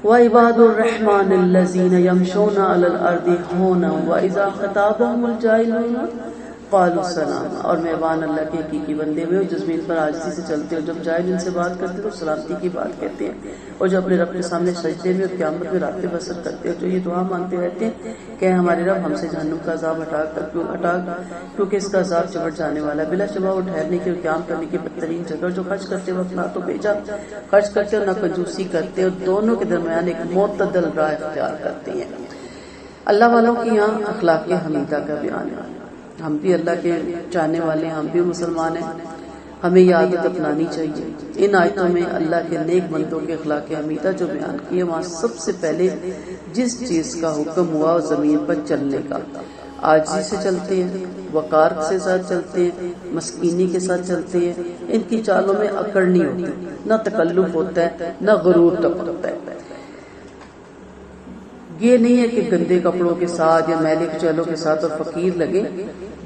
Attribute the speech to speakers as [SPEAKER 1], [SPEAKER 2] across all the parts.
[SPEAKER 1] وعباد الرحمن الذین یمشون علی الارض ہونا واذا خطابهم الجاہلون قالوا سلام، اور مہمان اللہ کے حقیقی بندے ہوئے جو زمین پر عاجزی سے چلتے ہو، جب جاہل ان سے بات کرتے تو سلامتی کی بات کہتے ہیں، اور جو اپنے رب کے سامنے سجدے میں اور قیامت میں راتیں بسر کرتے ہیں، جو یہ دعا مانگتے رہتے ہیں کہ ہمارے رب ہم سے جہنم کا عذاب ہٹا کیونکہ اس کا عذاب چمٹ جانے والا ہے، بلا شبہ وہ ٹھہرنے کی اور قیام کرنے کی بدترین جگہ، جو خرچ کرتے وقت نہ تو بیجا خرچ کرتے اور نہ کنجوسی کرتے، اور دونوں کے درمیان ایک معتدل راہ اختیار کرتے ہیں۔ اللہ والوں کی یہاں اخلاق حمیدہ کا بیان ہے۔ ہم بھی اللہ کے چاہنے والے، ہم بھی مسلمان ہیں، ہمیں یہ عادت اپنانی چاہیے۔ ان آیتوں میں اللہ کے نیک بندوں کے اخلاق حمیدہ جو بیان کیے، وہاں سب سے پہلے جس چیز کا حکم ہوا وہ زمین پر چلنے کا، عاجزی سے چلتے ہیں، وقار کے ساتھ چلتے ہیں، مسکینی کے ساتھ چلتے ہیں، ان کی چالوں میں اکڑ نہیں ہوتی، نہ تکلف ہوتا ہے، نہ غرور ٹپکتا ہے۔ یہ نہیں ہے کہ گندے کپڑوں کے ساتھ یا میلے چالوں کے ساتھ اور فقیر لگے،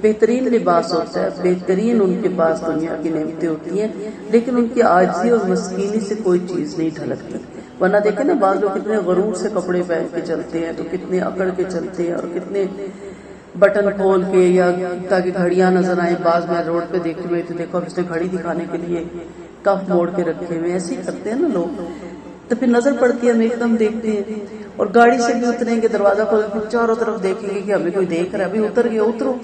[SPEAKER 1] بہترین لباس ہوتا ہے، بہترین ان کے پاس دنیا کی نعمتیں ہوتی ہیں، لیکن ان کی عاجزی اور مسکینی سے کوئی چیز نہیں ڈھلکتی۔ ورنہ دیکھیں نا، بعض لوگ کتنے غرور سے کپڑے پہن کے چلتے ہیں، تو کتنے اکڑ کے چلتے ہیں، اور کتنے بٹن کھول کے یا تاکہ گھڑیاں نظر آئیں۔ بعض میں روڈ پہ دیکھتے ہوئے تو دیکھو اس نے گھڑی دکھانے کے لیے کف موڑ کے رکھے ہوئے، ایسے ہی کرتے ہیں نا لوگ، تو پھر نظر پڑتی ہے، ہم ایک دم دیکھتے ہیں، اور گاڑی سے بھی اتریں گے، دروازہ کھول کے چاروں طرف دیکھیں گے کہ ہمیں کوئی دیکھ رہا ہے، ابھی اتر گیا، اترو،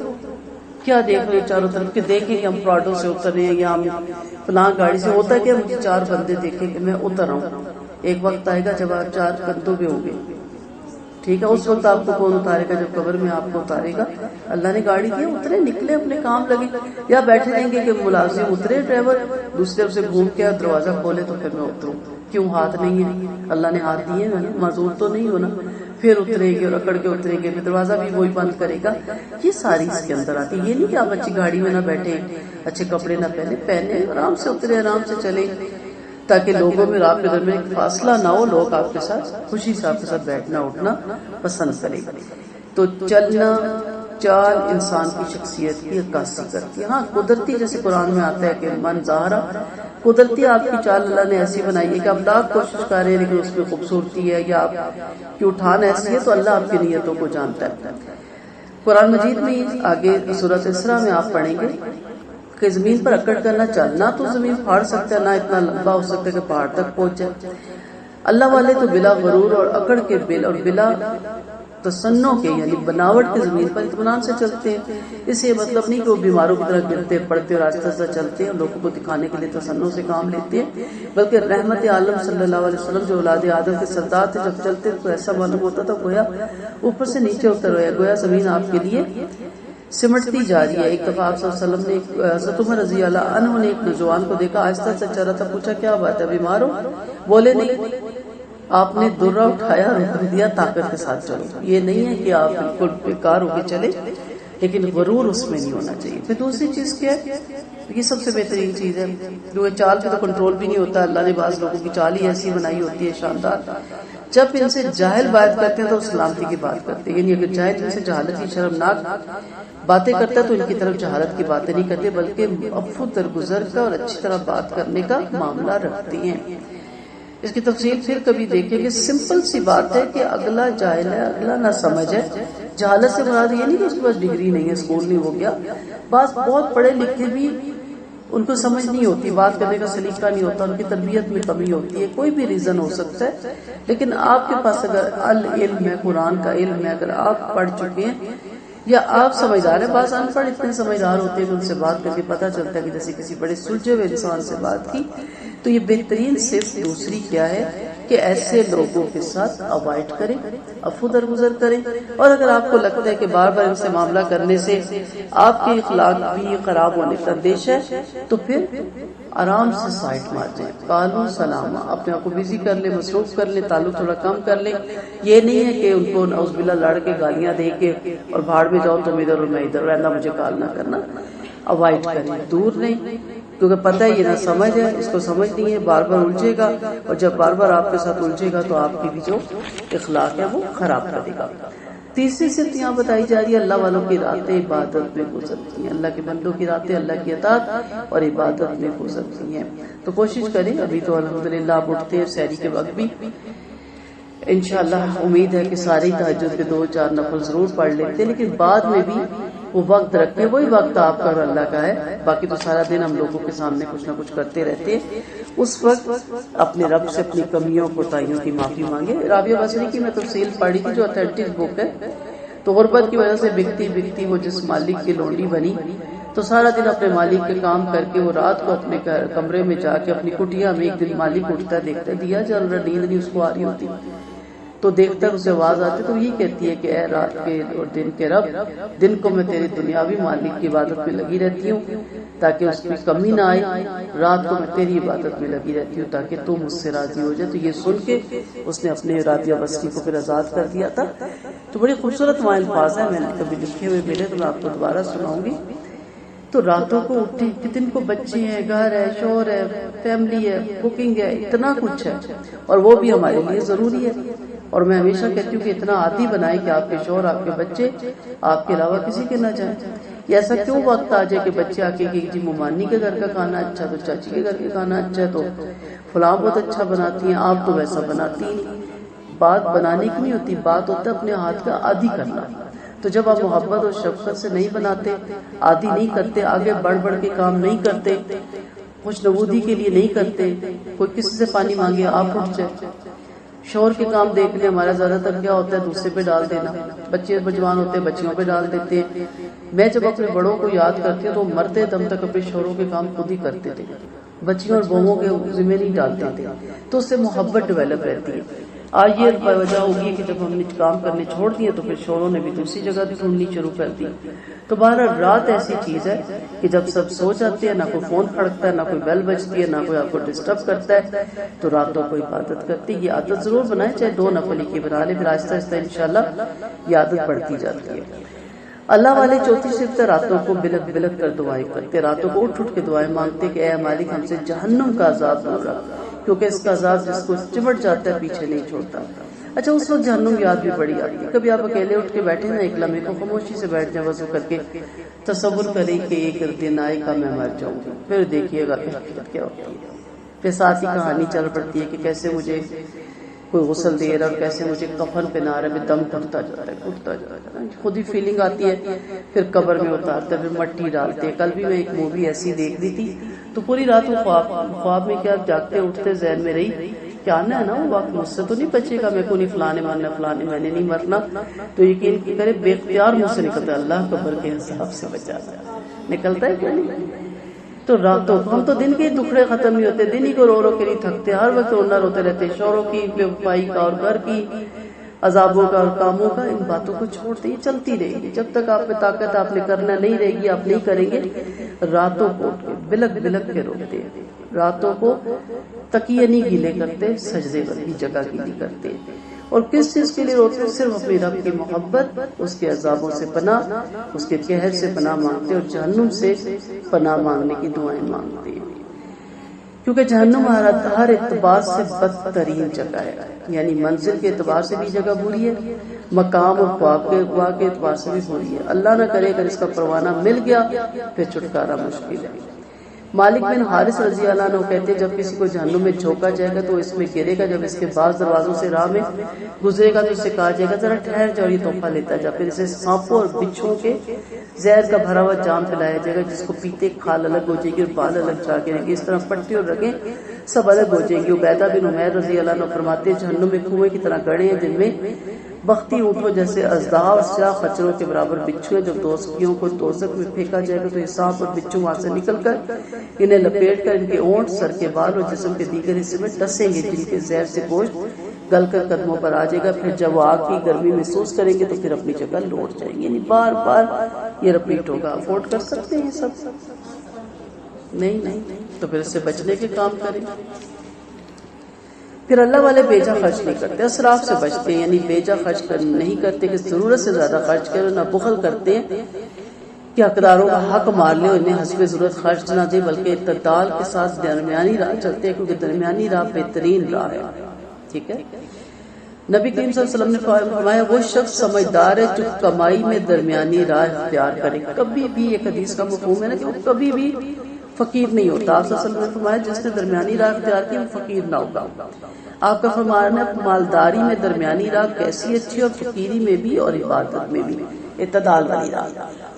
[SPEAKER 1] کیا دیکھ رہے چاروں طرف، کہ دیکھیں کہ ہم پراڈو سے اتر رہے ہیں یا ہم فلاں گاڑی سے، ہوتا ہے کہ مجھے چار بندے دیکھیں کہ میں اتر رہا ہوں۔ ایک وقت آئے گا جب آپ چار بندوں پہ ہوں گے، ٹھیک ہے، اس وقت آپ کو کون اتارے گا؟ جب قبر میں آپ کو اتارے گا۔ اللہ نے گاڑی دی، اترے، نکلے، اپنے کام لگے، یا بیٹھے رہیں گے کہ ملازم اترے، ڈرائیور دوسری طرف سے گھوم کے دروازہ کھولے تو پھر میں اتروں؟ کیوں؟ ہاتھ نہیں ہے، اللہ نے ہاتھ دیے ہیں، معذور تو نہیں ہونا۔ پھر اترے گے اور اکڑ کے اتریں گے، پھر دروازہ بھی وہی بند کرے گا۔ یہ ساری اس کے اندر آتی ہے۔ یہ نہیں کہ آپ اچھی گاڑی میں نہ بیٹھے، اچھے کپڑے نہ پہنے، آرام سے اترے، آرام سے چلے، تاکہ لوگوں میں آپ کے درمیان ایک فاصلہ نہ ہو، لوگ آپ کے ساتھ خوشی سے آپ کے ساتھ بیٹھنا اٹھنا پسند کریں۔ تو چلنا چال انسان کی شخصیت کی عکاسی کرتی ہے۔ ہاں قدرتی، جیسے قرآن میں آتا ہے کہ من ظاہرہ، قدرتی آپ کی چال اللہ نے ایسی بنائی ہے کہ آپ لاکھ کوشش کر رہے ہیں لیکن اس میں خوبصورتی ہے یا آپ کی اٹھان ایسی ہے، تو اللہ آپ کی نیتوں کو جانتا ہے۔ قرآن مجید میں آگے سورۃ اسراء میں آپ پڑھیں گے کہ زمین پر اکڑ کر نہ چلنا، تو زمین پھاڑ سکتا ہے، نہ اتنا لمبا ہو سکتا ہے کہ پہاڑ تک پہنچ جائے۔ اللہ والے تو بلا غرور اور اکڑ کے اور بلا تصنع کے، یعنی بناوٹ کے زمین پر اطمینان سے چلتے ہیں۔ اس سے یہ مطلب نہیں کہ وہ بیماروں کی طرح گرتے پڑتے اور آہستہ آہستہ چلتے ہیں اور لوگوں کو دکھانے کے لیے تصنع سے کام لیتے ہیں، بلکہ رحمت عالم صلی اللہ علیہ وسلم جو اولاد آدم کے سردار تھے، جب چلتے تو ایسا معلوم ہوتا تھا گویا اوپر سے نیچے اتر رہے، گویا زمین آپ کے لیے سمٹتی جا رہی ہے۔ ایک دفعہ آپ صلی اللہ علیہ وسلم نے، حضرت عمر رضی اللہ عنہ نے ایک نوجوان کو دیکھا آہستہ سے چل رہا تھا، پوچھا کیا بات ہے، بیمار ہو؟ بولے نہیں، آپ نے درہ اٹھایا، رکھ دیا، طاقت کے ساتھ چلو۔ یہ نہیں ہے کہ آپ بالکل بیکار ہو کے چلے، لیکن غرور اس میں نہیں ہونا چاہیے۔ پھر دوسری چیز کیا ہے، یہ سب سے بہترین چیز ہے، جو چال پہ تو کنٹرول بھی نہیں ہوتا، اللہ نے بعض لوگوں کی چال ہی ایسی بنائی ہوتی ہے شاندار، جب ان سے جاہل بات کرتے ہیں تو سلامتی کی بات کرتے ہیں، یعنی اگر جاہل ان سے جہالت کی شرمناک باتیں کرتا ہے تو ان کی طرف جہالت کی باتیں نہیں کرتے، بلکہ عفو درگزر کا اور اچھی طرح بات کرنے کا معاملہ رکھتے ہیں۔ اس کی تفصیل پھر کبھی دیکھیں کہ سمپل سی بات ہے کہ اگلا جاہل ہے، اگلا نہ سمجھ ہے۔ جہالت سے مراد یہ نہیں کہ اس کے پاس ڈگری نہیں ہے، اسکول نہیں ہو گیا، بعض بہت پڑھے لکھے بھی ان کو سمجھ نہیں ہوتی، بات کرنے کا سلیقہ نہیں ہوتا، ان کی تربیت میں کمی ہوتی ہے، کوئی بھی ریزن ہو سکتا ہے، لیکن آپ کے پاس اگر العلم ہے، قرآن کا علم ہے، اگر آپ پڑھ چکے ہیں یا آپ سمجھدار ہیں، بعض ان پڑھ اتنے سمجھدار ہوتے ہیں کہ ان سے بات کر کے پتہ چلتا ہے کہ جیسے کسی بڑے سلجھے ہوئے انسان سے بات کی۔ تو یہ بہترین صرف دوسری کیا ہے کہ ایسے لوگوں کے ساتھ اوائڈ کریں، عفو درگزر کریں، اور اگر آپ کو لگتا ہے کہ بار بار ان سے معاملہ کرنے سے آپ کے اخلاق بھی خراب ہونے کا اندیشہ ہے تو پھر آرام سے سائٹ مار جائیں، قالوا سلاما، اپنے آپ کو بزی کر لیں، مصروف کر لیں، تعلق تھوڑا کم کر لیں۔ یہ نہیں ہے کہ ان کو نعوذ باللہ لڑ کے گالیاں دے کے اور بھاڑ میں جاؤ تم ادھر اور میں ادھر، رہنا مجھے کال نہ کرنا، اوائڈ کریں، دور نہیں، کیونکہ پتہ ہے یہ نہ سمجھ ہے، اس کو سمجھ نہیں ہے، بار بار الجھے گا، اور جب بار بار آپ کے ساتھ الجھے گا تو آپ کی بھی جو اخلاق ہے وہ خراب کرے گا۔ تیسری صفت یہاں بتائی جا رہی ہے، اللہ والوں کی راتیں عبادت میں گزرتی ہیں، اللہ کے بندوں کی راتیں اللہ کی اطاعت اور عبادت میں گزرتی ہیں۔ تو کوشش کریں، ابھی تو الحمدللہ آپ اٹھتے ہیں سحری کے وقت بھی، انشاءاللہ امید ہے کہ ساری تہجد کے 2-4 نفل ضرور پڑھ لیتے ہیں، لیکن بعد میں بھی وہ وقت رکھیں، وہی وقت آپ کا اور اللہ کا ہے، باقی تو سارا دن ہم لوگوں کے سامنے کچھ نہ کچھ کرتے رہتے ہیں۔ اس وقت اپنے رب سے اپنی کمیوں کوتاہیوں کی معافی مانگے۔ رابعہ بصری کی میں تفصیل پڑھی تھی جو اتھینٹک بک ہے، تو غربت کی وجہ سے بکتی وہ جس مالک کی لونڈی بنی، تو سارا دن اپنے مالک کے کام کر کے وہ رات کو اپنے کمرے میں جا کے اپنی کٹیا میں ایک دن مالک اٹھتا دیکھتا دیا جل رہا، نیند نہیں اس کو آ رہی ہوتی، تو دیکھتا اسے آواز آتی تو یہ کہتی ہے کہ اے رات کے اور دن کے رب، دن کو میں تیری دنیاوی مالک کی عبادت میں لگی رہتی ہوں تاکہ اس کی کمی نہ آئے، رات کو میں تیری عبادت میں لگی رہتی ہوں تاکہ تو مجھ سے راضی ہو جائے۔ تو یہ سن کے اس نے اپنے رابعہ بصری کو پھر آزاد کر دیا تھا۔ تو بڑی خوبصورت وہاں الفاظ ہیں، میں نے کبھی لکھے ہوئے ملے تو میں آپ کو دوبارہ سناؤں گی۔ تو راتوں کو اٹھے، دن کو بچے ہیں، گھر ہے، شوہر ہے، فیملی ہے، کوکنگ ہے، اتنا کچھ ہے، اور وہ بھی ہمارے لیے ضروری ہے۔ اور میں ہمیشہ کہتی ہوں کہ اتنا عادی بنائیں کہ آپ کے شوہر، آپ کے بچے آپ کے علاوہ کسی کے نہ جائیں۔ یہ ایسا کیوں وقت آ جائے کہ بچے آ کے کہ جی ممانی کے گھر کا کھانا اچھا، تو چاچی کے گھر کا کھانا اچھا ہے، تو فلاں بہت اچھا بناتی ہیں، آپ تو ویسا بناتی نہیں۔ بات بنانے کی نہیں ہوتی، بات ہوتا ہے اپنے ہاتھ کا عادی کرنا۔ تو جب آپ محبت اور شفقت سے نہیں بناتے، عادی نہیں کرتے، آگے بڑھ کے کام نہیں کرتے، خوش نبودی کے لیے نہیں کرتے، کوئی کسی سے پانی مانگے آپ اٹھ جائے۔ شوہر کے کام دیکھنے ہمارا زیادہ تر کیا ہوتا ہے، دوسرے پہ ڈال دینا، بچے جوان ہوتے ہیں بچیوں پہ ڈال دیتے ہیں۔ میں جب اپنے بڑوں کو یاد کرتی ہوں تو مرتے دم تک اپنے شوہروں کے کام خود ہی کرتے تھے، بچیوں اور بہووں کے ذمہ نہیں ڈالتے تھے، تو اس سے محبت ڈیولپ رہتی ہے۔ آج یہ وجہ ہوگی کہ جب ہم نے کام کرنے چھوڑ دیے تو پھر شوہروں نے بھی دوسری جگہ ڈھونڈنی شروع کر دی۔ تو بہرحال رات ایسی چیز ہے کہ جب سب سو جاتے ہیں، نہ کوئی فون کھڑکتا ہے، نہ کوئی بیل بجتی ہے، نہ کوئی آپ کو ڈسٹرب کرتا ہے، تو راتوں کو عبادت کرتی۔ یہ عادت ضرور بنائیں، چاہے 2 نفل کی بنا لیں، پھر آہستہ آہستہ انشاءاللہ یہ عادت بڑھتی جاتی ہے۔ اللہ والے چوتھی صفت راتوں کو بلک بلک کر دعائیں کرتے، راتوں کو اٹھ کے دعائیں مانگتے کہ اے مالک ہم سے جہنم کا عذاب دور رکھ، کیونکہ اس کا عذاب جس کو چمٹ جاتا ہے پیچھے نہیں چھوڑتا۔ اچھا اس وقت جہنم یاد بھی بڑی آتی ہے۔ کبھی آپ اکیلے اٹھ کے بیٹھے نا، ایک لمحے کو خاموشی سے بیٹھ جائیں، وضو کر کے تصور کریں کہ ایک دن آئے گا میں مر جاؤں گا، پھر دیکھیے گا کیا ہوتی ہے۔ پھر ساتھ ہی کہانی چل پڑتی ہے کہ کیسے مجھے کوئی غسل دے رہا ہے، کیسے مجھے کفن پہنا رہا ہے، دم گھٹتا جا رہا ہے، خود ہی فیلنگ آتی ہے۔ پھر قبر میں اتارتے ہیں، پھر مٹی ڈالتے ہیں۔ کل بھی میں ایک مووی ایسی دیکھ دی تھی، تو پوری رات وہ خواب میں کیا جاگتے اٹھتے ذہن میں رہی کہ آنا ہے نا وہ وقت، مجھ سے تو نہیں بچے گا، میں کو نہیں فلانے مارنا، فلانے میں نے نہیں مرنا، تو یقین کرے بے اختیار مجھ سے نکلتا ہے، اللہ قبر کے حساب سے بچا نکلتا ہے کیوں نہیں۔ تو راتوں کو ہم تو دن کے دکھڑے ختم نہیں ہوتے، دن ہی کو رو کے نہیں تھکتے، ہر وقت رونا روتے رہتے، شوہروں کی بے وفائی کا اور گھر کی عذابوں کا اور کاموں کا، ان باتوں کو چھوڑتے یہ چلتی رہے گی جب تک آپ میں طاقت آپ نے کرنا نہیں رہے گی، آپ نہیں کریں گے۔ راتوں کو بلک بلک کے روتے، راتوں کو تکیے نہیں گیلے کرتے، سجدے کی جگہ گیلی کرتے، اور کس چیز کے لیے روتے؟ صرف اپنی رب کی محبت، اس کے عذابوں سے پناہ، اس کے قہر سے پناہ مانگتے اور جہنم سے پناہ مانگنے کی دعائیں مانگتے ہیں، کیونکہ جہنم ہر اعتبار سے بدترین جگہ ہے، یعنی منزل کے اعتبار سے بھی جگہ بری ہے، مقام اور خواب کے اعتبار سے بھی بری ہے۔ اللہ نہ کرے اگر اس کا پروانہ مل گیا پھر چھٹکارا مشکل ہے۔ مالک بن حارث رضی اللہ عنہ کہتے جب کسی کو جہنم میں جھونکا جائے گا تو اس میں گرے گا، جب اس کے بعض دروازوں سے راہ میں گزرے گا تو اسے کہا جائے گا ذرا ٹھہر جاؤ، یہ تحفہ لیتا جا، پھر اسے سانپوں اور بچھوؤں کے زہر کا بھرا ہوا جام پلایا جائے گا، جس کو پیتے کھال الگ ہو جائے گی اور بال الگ جا کے رہیں گے، اس طرح پٹی اور رگیں سب الگ ہو جائیں گی۔ عبیدہ بن عمیر رضی اللہ عنہ فرماتے جہنم میں کنویں کی طرح گڑھے ہیں جن میں بختی اونٹوں جیسے اژدہا اور سیاہ خچروں کے برابر بچھو ہیں، جب دوزخیوں کو دوزخ میں پھینکا جائے گا تو یہ سانپ اور بچھو وہاں سے نکل کر انہیں لپیٹ کر ان کے اونٹ، سر کے بال اور جسم کے دیگر حصے میں ڈسیں گے، جن کے زہر سے گوشت گل کر قدموں پر آ جائے گا۔ پھر جب وہ آگ کی گرمی محسوس کریں گے تو پھر اپنی جگہ لوٹ جائیں گے، یعنی بار بار یہ رپیٹ ہوگا۔ افورڈ کر سکتے ہیں سب؟ نہیں، تو پھر اس سے بچنے کے کام کریں۔ پھر اللہ والے بیجا خرچ نہیں کرتے، اسراف سے بچتے ہیں، یعنی بیجا خرچ نہیں کرتے کہ ضرورت سے زیادہ خرچ کریں، نہ بخل کرتے ہیں کہ حقداروں کا حق مار لے، انہیں حسب ضرورت خرچ نہ دے، بلکہ اعتدال کے ساتھ درمیانی راہ چلتے ہیں، کیونکہ درمیانی راہ بہترین راہ ہے۔ ٹھیک ہے، نبی کریم صلی اللہ علیہ وسلم نے فرمایا وہ شخص سمجھدار ہے جو کمائی میں درمیانی راہ اختیار کرے۔ کبھی بھی ایک حدیث کا مفہوم ہے نا کہ وہ کبھی بھی فقیر نہیں ہوتا. آپ صلی اللہ علیہ وسلم نے فرمایا جس نے درمیانی راہ اختیار کی وہ فقیر نہ ہوگا. آپ کا فرمانا ہے مالداری میں درمیانی راہ کیسی اچھی اور فقیری میں بھی اور عبادت میں بھی اعتدال والی راہ.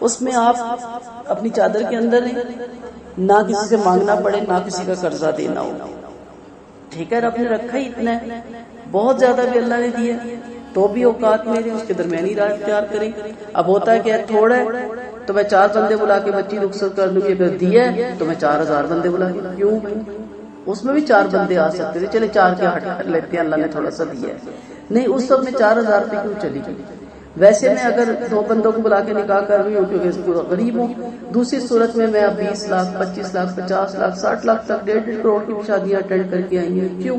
[SPEAKER 1] اس میں آپ اپنی چادر کے اندر نہ کسی سے مانگنا پڑے نہ کسی کا قرضہ دینا ہو. ٹھیک ہے, رب نے رکھا ہی اتنا ہے, بہت زیادہ بھی اللہ نے دیا تو بھی اوقات میرے اس کے درمیانی راہ اختیار کریں. اب ہوتا ہے کہ تھوڑا ہے تو میں 4 بندے بلا کے بچی رخصت کر دوں گی, اگر دیا ہے تو میں 4000 بندے بلا کے, کیوں اس میں بھی 4 بندے آ سکتے تھے, چلے 4 کے ہٹ کر لیتے ہیں, اللہ نے تھوڑا سا دیا ہے. نہیں, اس سب میں 4000 روپے کیوں چلی گئی. ویسے میں اگر 2 بندوں کو بلا کے نکاح کر رہی ہوں کیونکہ غریب ہوں, دوسری صورت میں میں اب 20 لاکھ 25 لاکھ 50 لاکھ 60 لاکھ تک 1.5 کروڑ کی شادیاں اٹینڈ کر کے آئی ہیں. کیوں؟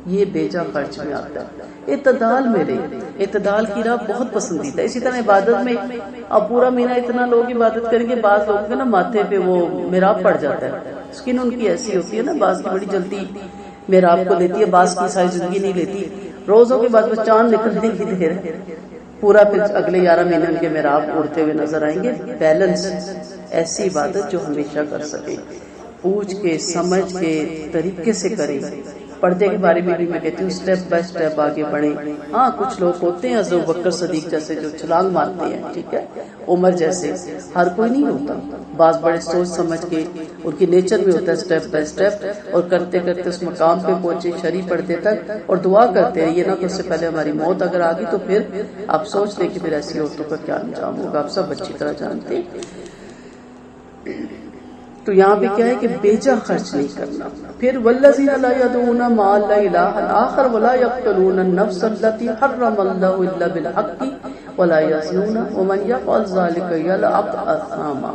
[SPEAKER 1] یہ بیجا خرچ میں آتا ہے. اعتدال میں رہے, اعتدال کی راہ بہت پسندیدہ ہے. اسی طرح عبادت میں اب پورا مہینہ اتنا لوگ عبادت کریں گے, بعض لوگوں کے نا ماتھے پہ وہ محراب پڑ جاتا ہے, اسکن ان کی ایسی ہوتی ہے نا, بعض کی بڑی جلدی محراب کو لیتی ہے, بعض کی ساری زندگی نہیں لیتی. روزوں کے بعد وہ چاند نکلنے کی دیر ہے, پورا پھر اگلے 11 مہینے ان کے محراب اڑتے ہوئے نظر آئیں گے. بیلنس, ایسی عبادت جو ہمیشہ کر سکے, پوچھ کے سمجھ کے طریقے سے کرے. پردے کے بارے میں بھی میں کہتی ہوں سٹیپ بائی سٹیپ آگے بڑھیں. ہاں, کچھ لوگ ہوتے ہیں حضرت بکر صدیق جیسے جو چھلانگ مارتے ہیں, ٹھیک ہے, عمر جیسے, ہر کوئی نہیں ہوتا. بعض بڑے سوچ سمجھ کے ان کی نیچر میں ہوتا ہے سٹیپ بائی سٹیپ, اور کرتے کرتے اس مقام پہ پہنچے شرعی پردے تک, اور دعا کرتے ہیں یہ نہ کہ اس سے پہلے ہماری موت اگر آ گئی تو پھر آپ سوچ لیں کہ پھر ایسی عورتوں کا کیا انجام ہوگا. آپ سب اچھی طرح جانتے ہیں. تو یہاں پہ کیا ہے کہ بیجا خرچ نہیں کرنا. پھر والذین لا یدعون مع اللہ الہ آخر ولا یقتلون النفس التي حرم اللہ الا بالحق ولا یزنون ومن یفعل ذلک یلقى اثاما.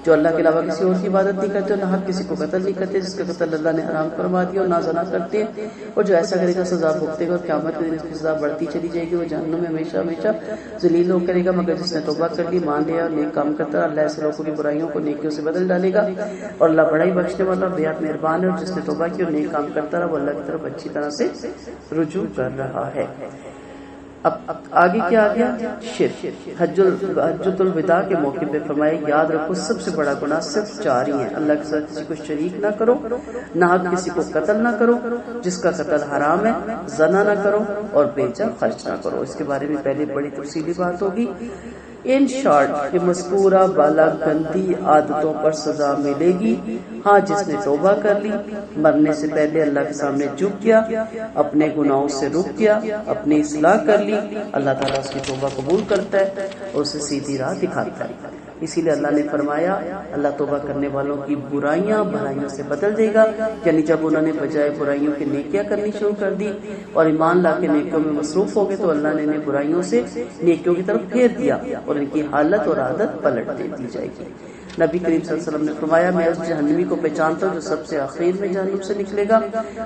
[SPEAKER 1] جو اللہ کے علاوہ کسی اور کی عبادت نہیں کرتے, اور نہ حق کسی کو قتل نہیں کرتے جس کا قتل اللہ نے حرام فرما دیا, اور نہ زنا کرتے ہیں, اور جو ایسا کرے گا سزا بھگتے گا, اور قیامت کے دن اس کی سزا بڑھتی چلی جائے گی, وہ جہنم میں ہمیشہ ہمیشہ ذلیل ہو کرے گا. مگر جس نے توبہ کر لی, مان لیا اور نیک کام کرتا, اللہ ایسے لوگوں کی برائیوں کو نیکیوں سے بدل ڈالے گا, اور اللہ بڑا ہی بخشنے والا بےحد مہربان ہے. اور جس نے توبہ کی اور نیک کام کرتا رہا, وہ اللہ کی طرف اچھی طرح سے رجوع کر رہا ہے. اب آگے کیا آ گیا؟ شرک. حجۃ الوداع کے موقع پہ فرمایا یاد رکھو سب سے بڑا گناہ صرف 4 ہی ہیں. اللہ کے ساتھ کسی کو شریک نہ کرو, نہ کسی کو قتل نہ کرو جس کا قتل حرام ہے, زنا نہ کرو, اور بیجا خرچ نہ کرو. اس کے بارے میں پہلے بڑی تفصیلی بات ہوگی. ان شارٹ کہ مذکورہ بالا گندی عادتوں پر سزا ملے گی. ہاں, جس نے توبہ کر لی, مرنے سے پہلے اللہ کے سامنے جھک گیا, اپنے گناہوں سے رک گیا, اپنی اصلاح کر لی, اللہ تعالیٰ اس کی توبہ قبول کرتا ہے اور اسے سیدھی راہ دکھاتا ہے. اسی لیے اللہ نے فرمایا اللہ توبہ کرنے والوں کی برائیاں بھلائیوں سے بدل دے گا. یعنی جب انہوں نے بجائے برائیوں کے نیکیاں کرنی شروع کر دی اور ایمان لا کے نیکیوں میں مصروف ہو گئے, تو اللہ نے انہیں برائیوں سے نیکیوں کی طرف پھیر دیا, اور ان کی حالت اور عادت پلٹ دے دی جائے گی. نبی کریم صلی اللہ علیہ وسلم نے فرمایا میں اس جہنمی کو پہچانتا ہوں جو سب سے اخیر میں جہنم سے نکلے گا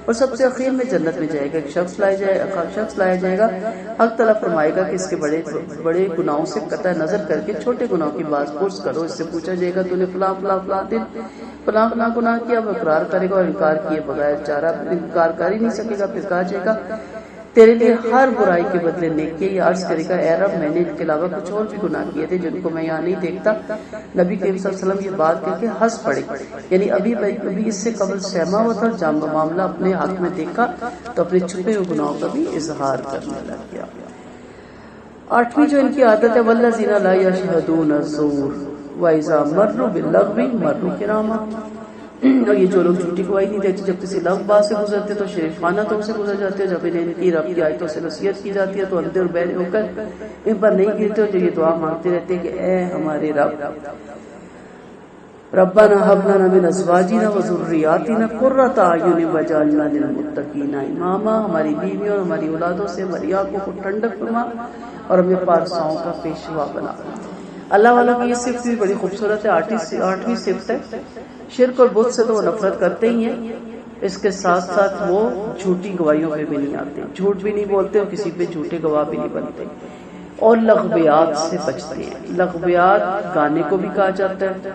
[SPEAKER 1] اور سب سے اخیر میں جنت میں جائے گا. ایک شخص لایا جائے گا, حق تعالیٰ فرمائے گا کہ اس کے بڑے گناہوں سے قطع نظر کر کے چھوٹے گناہوں کی بات پرس کرو. اس سے پوچھا جائے گا تو نے فلاں فلاں فلاں دن فلاں فلاں گناہ کیا, وہ اقرار کرے گا, اور انکار کیے بغیر چارہ انکار کر ہی نہیں سکے گا. پھر کہا جائے گا تیرے لیے ہر برائی کے بدلے نیکی. یہ عرض کرے گا اے رب میں نے ان کے علاوہ کچھ اور بھی گناہ کیے تھے جن کو میں یہاں نہیں دیکھتا. نبی کریم صلی اللہ علیہ وسلم یہ بات کہہ کے ہنس پڑے, یعنی ابھی اس سے قبل سہما ہوا تھا, جب معاملہ اپنے حق میں دیکھا تو اپنے چھپے ہوئے گناہوں کا بھی اظہار کرنے لگ گیا. 8ویں جو ان کی عادت ہے والذین لا یشہدون الزور وَإِذَا مَرُّوا بِاللَّغْوِ مَرُّوا كِرَامًا. اور یہ جو لوگ جھوٹی گواہی نہیں دیتے جب کسی لغو بات سے گزرتے تو شریفانہ طور سے گزر جاتے ہیں, جب انہیں ان کی رب کی آیتوں سے نصیحت کی جاتی ہے تو اندھے اور بہرے ہو کر ان پر نہیں گرتے, اور جو یہ دعا مانگتے رہتے ہیں کہ اے ہمارے رب ربنا هب لنا من ازواجنا وذرياتنا قرة اعين واجعلنا للمتقين اماما. ہماری بیویوں اور ہماری اولادوں سے ہماری آنکھوں کو ٹھنڈک فرما اور ہمیں پارساؤں کا پیشوا بنا. اللہ والا کی یہ صفت بھی بڑی خوبصورت ہے, 8ویں صفت ہے. شرک اور بت سے تو وہ نفرت کرتے ہی ہیں, اس کے ساتھ ساتھ وہ جھوٹی گواہیوں پہ بھی نہیں آتے, جھوٹ بھی نہیں بولتے اور کسی پہ جھوٹے گواہ بھی نہیں بنتے, اور لغویات سے بچتے ہیں. لغویات گانے کو بھی کہا جاتا ہے,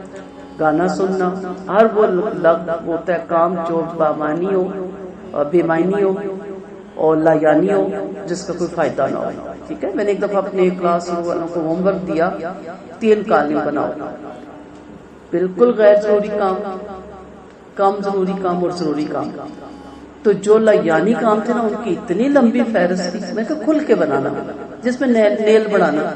[SPEAKER 1] گانا سننا, ہر وہ لغو ہوتا ہے کام جو بامانی ہو, بے معنی ہو اور لایانی ہو, جس کا کوئی فائدہ نہ ہو. ٹھیک ہے, میں نے ایک دفعہ اپنے کلاس والوں کو ہوم ورک دیا 3 کالم بناؤ, بالکل غیر ضروری کام, کم ضروری کام اور ضروری کام. تو جو لایانی کام تھے نا ان کی اتنی لمبی فہرست تھی. میں کہا کھل کے بنانا، جس میں نیل بڑھانا،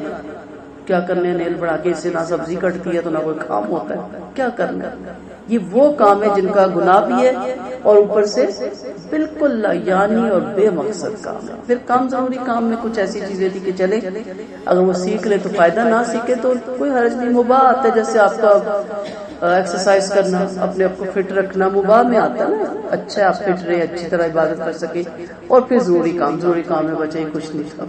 [SPEAKER 1] کیا کرنے ہیں نیل بڑھا کے، اس سے نہ سبزی کٹتی ہے تو نہ کوئی کام ہوتا ہے، کیا کرنا ہے. یہ وہ کام ہے جن کا گناہ بھی ہے اور اوپر سے بالکل لایانی اور بے مقصد کام ہے. پھر کم ضروری کام میں کچھ ایسی چیزیں تھی کہ چلے اگر وہ سیکھ لے تو فائدہ، نہ سیکھے تو کوئی حرج نہیں. مباح آتا ہے، جیسے آپ کا ایکسرسائز کرنا، اپنے آپ کو فٹ رکھنا مباح میں آتا ہے نا. اچھا ہے آپ فٹ رہے، اچھی طرح عبادت کر سکے. اور پھر ضروری کام میں بچے کچھ نہیں تھا،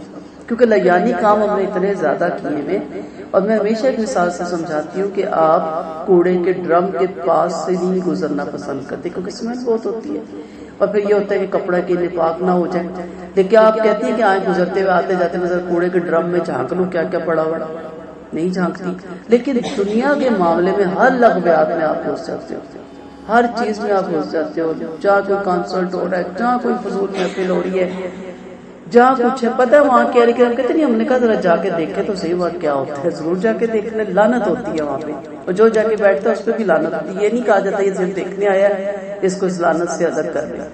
[SPEAKER 1] کیونکہ لایانی کام ہم نے اتنے زیادہ کیے ہیں. اور میں ہمیشہ ایک مثال سے سمجھاتی ہوں کہ آپ کوڑے کے ڈرم کے پاس سے نہیں گزرنا پسند کرتے، کیونکہ اسمیل بہت ہوتی ہے. اور پھر یہ ہوتا ہے کہ کپڑا کے لیے پاک نہ ہو جائے. لیکن آپ کہتی ہیں کہ آج گزرتے ہوئے آتے جاتے نظر کوڑے کے ڈرم میں جھانک لوں کیا کیا پڑا ہوا، نہیں جھانکتی. لیکن دنیا کے معاملے میں ہر لغویات میں آپ گھس جاتے ہو، ہر چیز میں آپ گھس جاتے ہو. جہاں کوئی کنسرٹ ہو رہا ہے، جہاں کوئی فضول محفل ہو رہی ہے، جہاں کچھ ہے پتہ ہے وہاں کیا رہے کہ ہم کہتے نہیں، ہم نے کہا ذرا جا کے دیکھے تو صحیح بات کیا ہوتا ہے. ضرور جا کے دیکھنے، لعنت ہوتی ہے وہاں پہ، اور جو جا کے بیٹھتا ہے اس پہ بھی لعنت ہوتی ہے. یہ نہیں کہا جاتا یہ صرف دیکھنے آیا ہے، اس کو اس لعنت سے ازد کر دیں.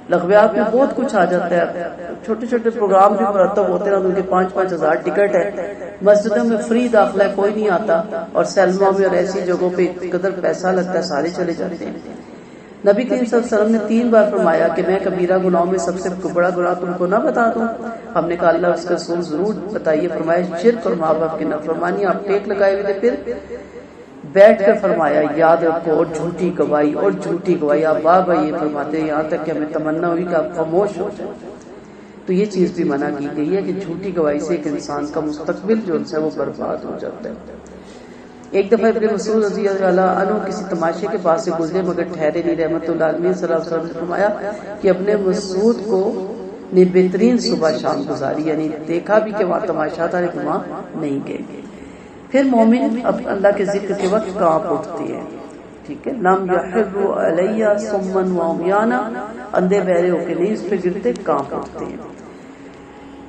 [SPEAKER 1] لغویات میں بہت کچھ آ جاتا ہے. چھوٹے چھوٹے پروگرام بھی مرتب ہوتے ہیں، ان کے 5-5 ہزار ٹکٹ ہے. مسجدوں میں فری داخلہ ہے، کوئی نہیں آتا. اور سینما میں اور ایسی جگہوں پہ قدر پیسہ لگتا ہے، سارے چلے جاتے ہیں. نبی کریم صلی اللہ علیہ وسلم نے 3 بار فرمایا کہ میں کبیرہ گناہوں میں سب سے بڑا گناہ تم کو نہ بتا دوں. ہم نے کہا اللہ اس کا رسول ضرور بتائیے. فرمایا شرک اور ماں باپ کی نافرمانی. آپ ٹیک لگائے ہوئے تھے، پھر بیٹھ کر فرمایا یاد رکھو اور جھوٹی گواہی، اور جھوٹی گواہی. آپ بار بار یہ فرماتے ہیں یہاں تک کہ ہمیں تمنا ہوئی کہ آپ خاموش ہو جائیں. تو یہ چیز بھی منع کی گئی ہے کہ جھوٹی گواہی سے ایک انسان کا مستقبل جو ہے وہ برباد ہو جاتا ہے. ایک دفعہ ابن مسعود رضی اللہ عنہ کسی تماشے کے پاس سے گزرے مگر ٹھہرے نہیں. رحمت اللہ علیہ صلی اللہ علیہ وسلم نے فرمایا کہ ابن مسعود کو نے بہترین صبح شام گزاری، یعنی دیکھا بھی کہ وہاں تماشا تھا لیکن وہاں نہیں گئے. پھر مومن اب اللہ کے ذکر کے وقت کانپ اٹھتے ہیں. ٹھیک ہے، لم یحر علیہ صما وعمیانا، اندھے بہرے ہو کے نہیں اس پہ گرتے، کانپ اٹھتے ہیں.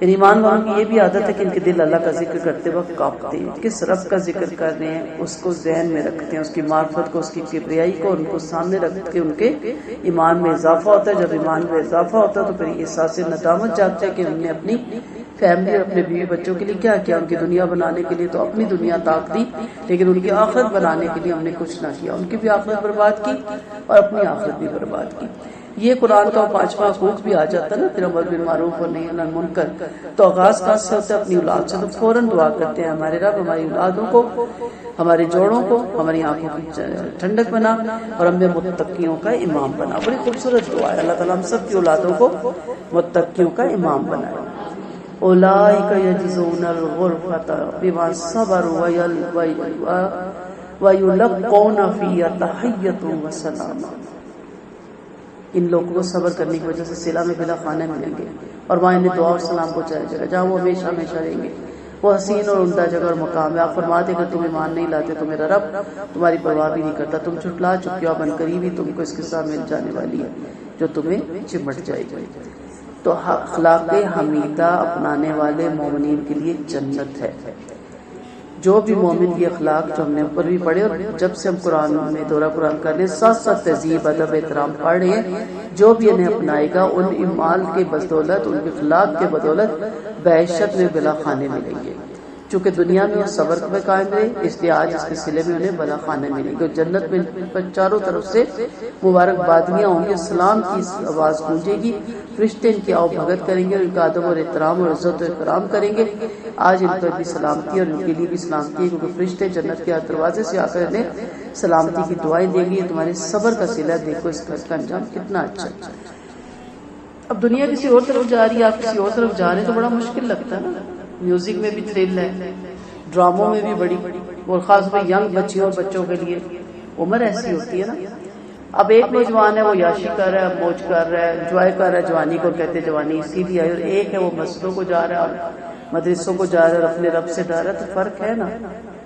[SPEAKER 1] یعنی ایمان والوں کی یہ بھی عادت ہے کہ ان کے دل اللہ کا ذکر کرتے وقت کانپتے ہیں. کس رب کا ذکر کر رہے ہیں اس کو ذہن میں رکھتے ہیں، اس کی معرفت کو، اس کی کبریائی کو ان کو سامنے رکھ کے ان کے ایمان میں اضافہ ہوتا ہے. جب ایمان میں اضافہ ہوتا ہے تو پھر احساس ندامت جاتا ہے کہ ہم نے اپنی فیملی اور اپنے بیوی بچوں کے لیے کیا کیا. ان کی دنیا بنانے کے لیے تو اپنی دنیا طاق دی، لیکن ان کی آخرت بنانے کے لیے ہم نے کچھ نہ کیا. ان کی بھی آخرت برباد کی اور اپنی آخرت بھی برباد کی. یہ قرآن کا 5واں حقوق بھی آ جاتا ہے نا، پھر امر بالمعروف اور نہی عن المنکر. تو آغاز کہاں سے ہوتا ہے؟ اپنی اولاد سے. تو فوراً دعا کرتے ہیں ہمارے رب ہماری اولادوں کو، ہمارے جوڑوں کو، ہماری آنکھوں کی ٹھنڈک بنا اور ہمیں متقیوں کا امام بنا. بڑی خوبصورت دعا ہے. اللہ تعالیٰ ہم سب کی اولادوں کو متقیوں کا امام بنائے. اولئک یجزون الغرفۃ بما صبروا ویلقون فیہا تحیۃ وسلام. ان لوگوں کو صبر کرنے کی وجہ سے صلہ میں بلا خانہ ملیں گے اور وہاں انہیں دعا اور سلام پہنچایا جائے گا، جہاں وہ ہمیشہ ہمیشہ رہیں گے. وہ حسین اور عمدہ جگہ اور مقام ہے. آپ فرماتے کہ تم ایمان نہیں لاتے تو میرا رب تمہاری پرواہ بھی نہیں کرتا. تم جھٹلا چکے ہو، بن قریب ہی تم کو اس کے ساتھ مل جانے والی ہے جو تمہیں چمٹ جائے گی. تو اخلاق حمیدہ اپنانے والے مومنین کے لیے جنت ہے. جو بھی مومن کی اخلاق جو ہم نے اوپر بھی پڑھے اور جب سے ہم قرآن میں دورہ قرآن کر رہے ہیں، ساتھ ساتھ تہذیب ادب احترام پڑھ رہے ہیں، جو بھی انہیں اپنائے گا ان ایمان کے بدولت، ان کے اخلاق کے بدولت بہشت میں بلا خانے ملیں گے. چونکہ دنیا میں وہ صبر پہ قائم رہے، اس لیے آج اس کے صلے میں انہیں بلا خانے ملیں گے. جنت میں چاروں طرف سے مبارک بادیاں ہوں گی، سلام کی آواز گونجے گی، فرشتے ان کی آؤ بھگت کریں گے، ان کا ادب اور احترام اور عزت و اکرام کریں گے. آج ان پر بھی سلامتی اور ان کے لیے بھی سلامتی ہے، کیونکہ فرشتے جنت کے دروازے سے آ کر انہیں سلامتی کی دعائیں دیں گے. یہ تمہارے صبر کا صلہ، دیکھو اس کا انجام کتنا اچھا ہے. اب دنیا کسی اور طرف جا رہی ہے، آپ کسی اور طرف جا رہے ہیں تو بڑا مشکل لگتا ہے نا. میوزک میں بھی تھرل ہے، ڈراموں میں بھی بڑی، اور خاص طور پر ینگ بچیوں اور بچوں کے لیے عمر ایسی ہوتی ہے نا. اب ایک نوجوان ہے وہ یاشی کر رہا ہے، موج کر رہا ہے، انجوائے کر رہا ہے، جوانی کو کہتے جوانی اسی لیے آئی. اور ایک ہے وہ مسجدوں کو جا رہا ہے اور مدرسوں کو جا رہا ہے اور اپنے رب سے ڈر رہا ہے. تو فرق ہے نا.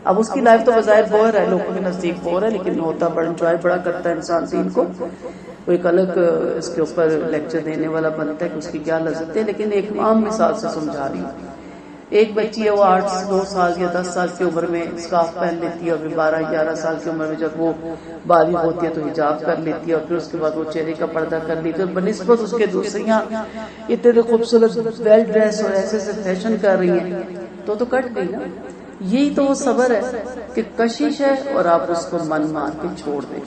[SPEAKER 1] اب اس کی لائف تو بظاہر بور ہے، لوگوں کے نزدیک بور ہے، لیکن ہوتا بڑا انجوائے بڑا کرتا ہے انسان دین کو. وہ ایک الگ اس کے اوپر لیکچر دینے والا بنتا ہے کہ اس کی کیا لذت ہے، لیکن ایک عام مثال سے سمجھا رہی ہوں. ایک بچی ہے وہ 8-9 سال یا 10 سال کی عمر میں اسکارف پہن لیتی ہے، اور 12-11 سال کی عمر میں جب وہ بالغ ہوتی ہے تو حجاب کر لیتی ہے، اور پھر اس کے بعد وہ چہرے کا پردہ کر لیتی ہے، اور بنسبت اس کے دوسریاں اتنے خوبصورت ویل ڈریس اور ایسے فیشن کر رہی ہیں تو کٹ گئی نا۔ یہی تو وہ صبر ہے کہ کشش ہے اور آپ اس کو من مان کے چھوڑ دیں۔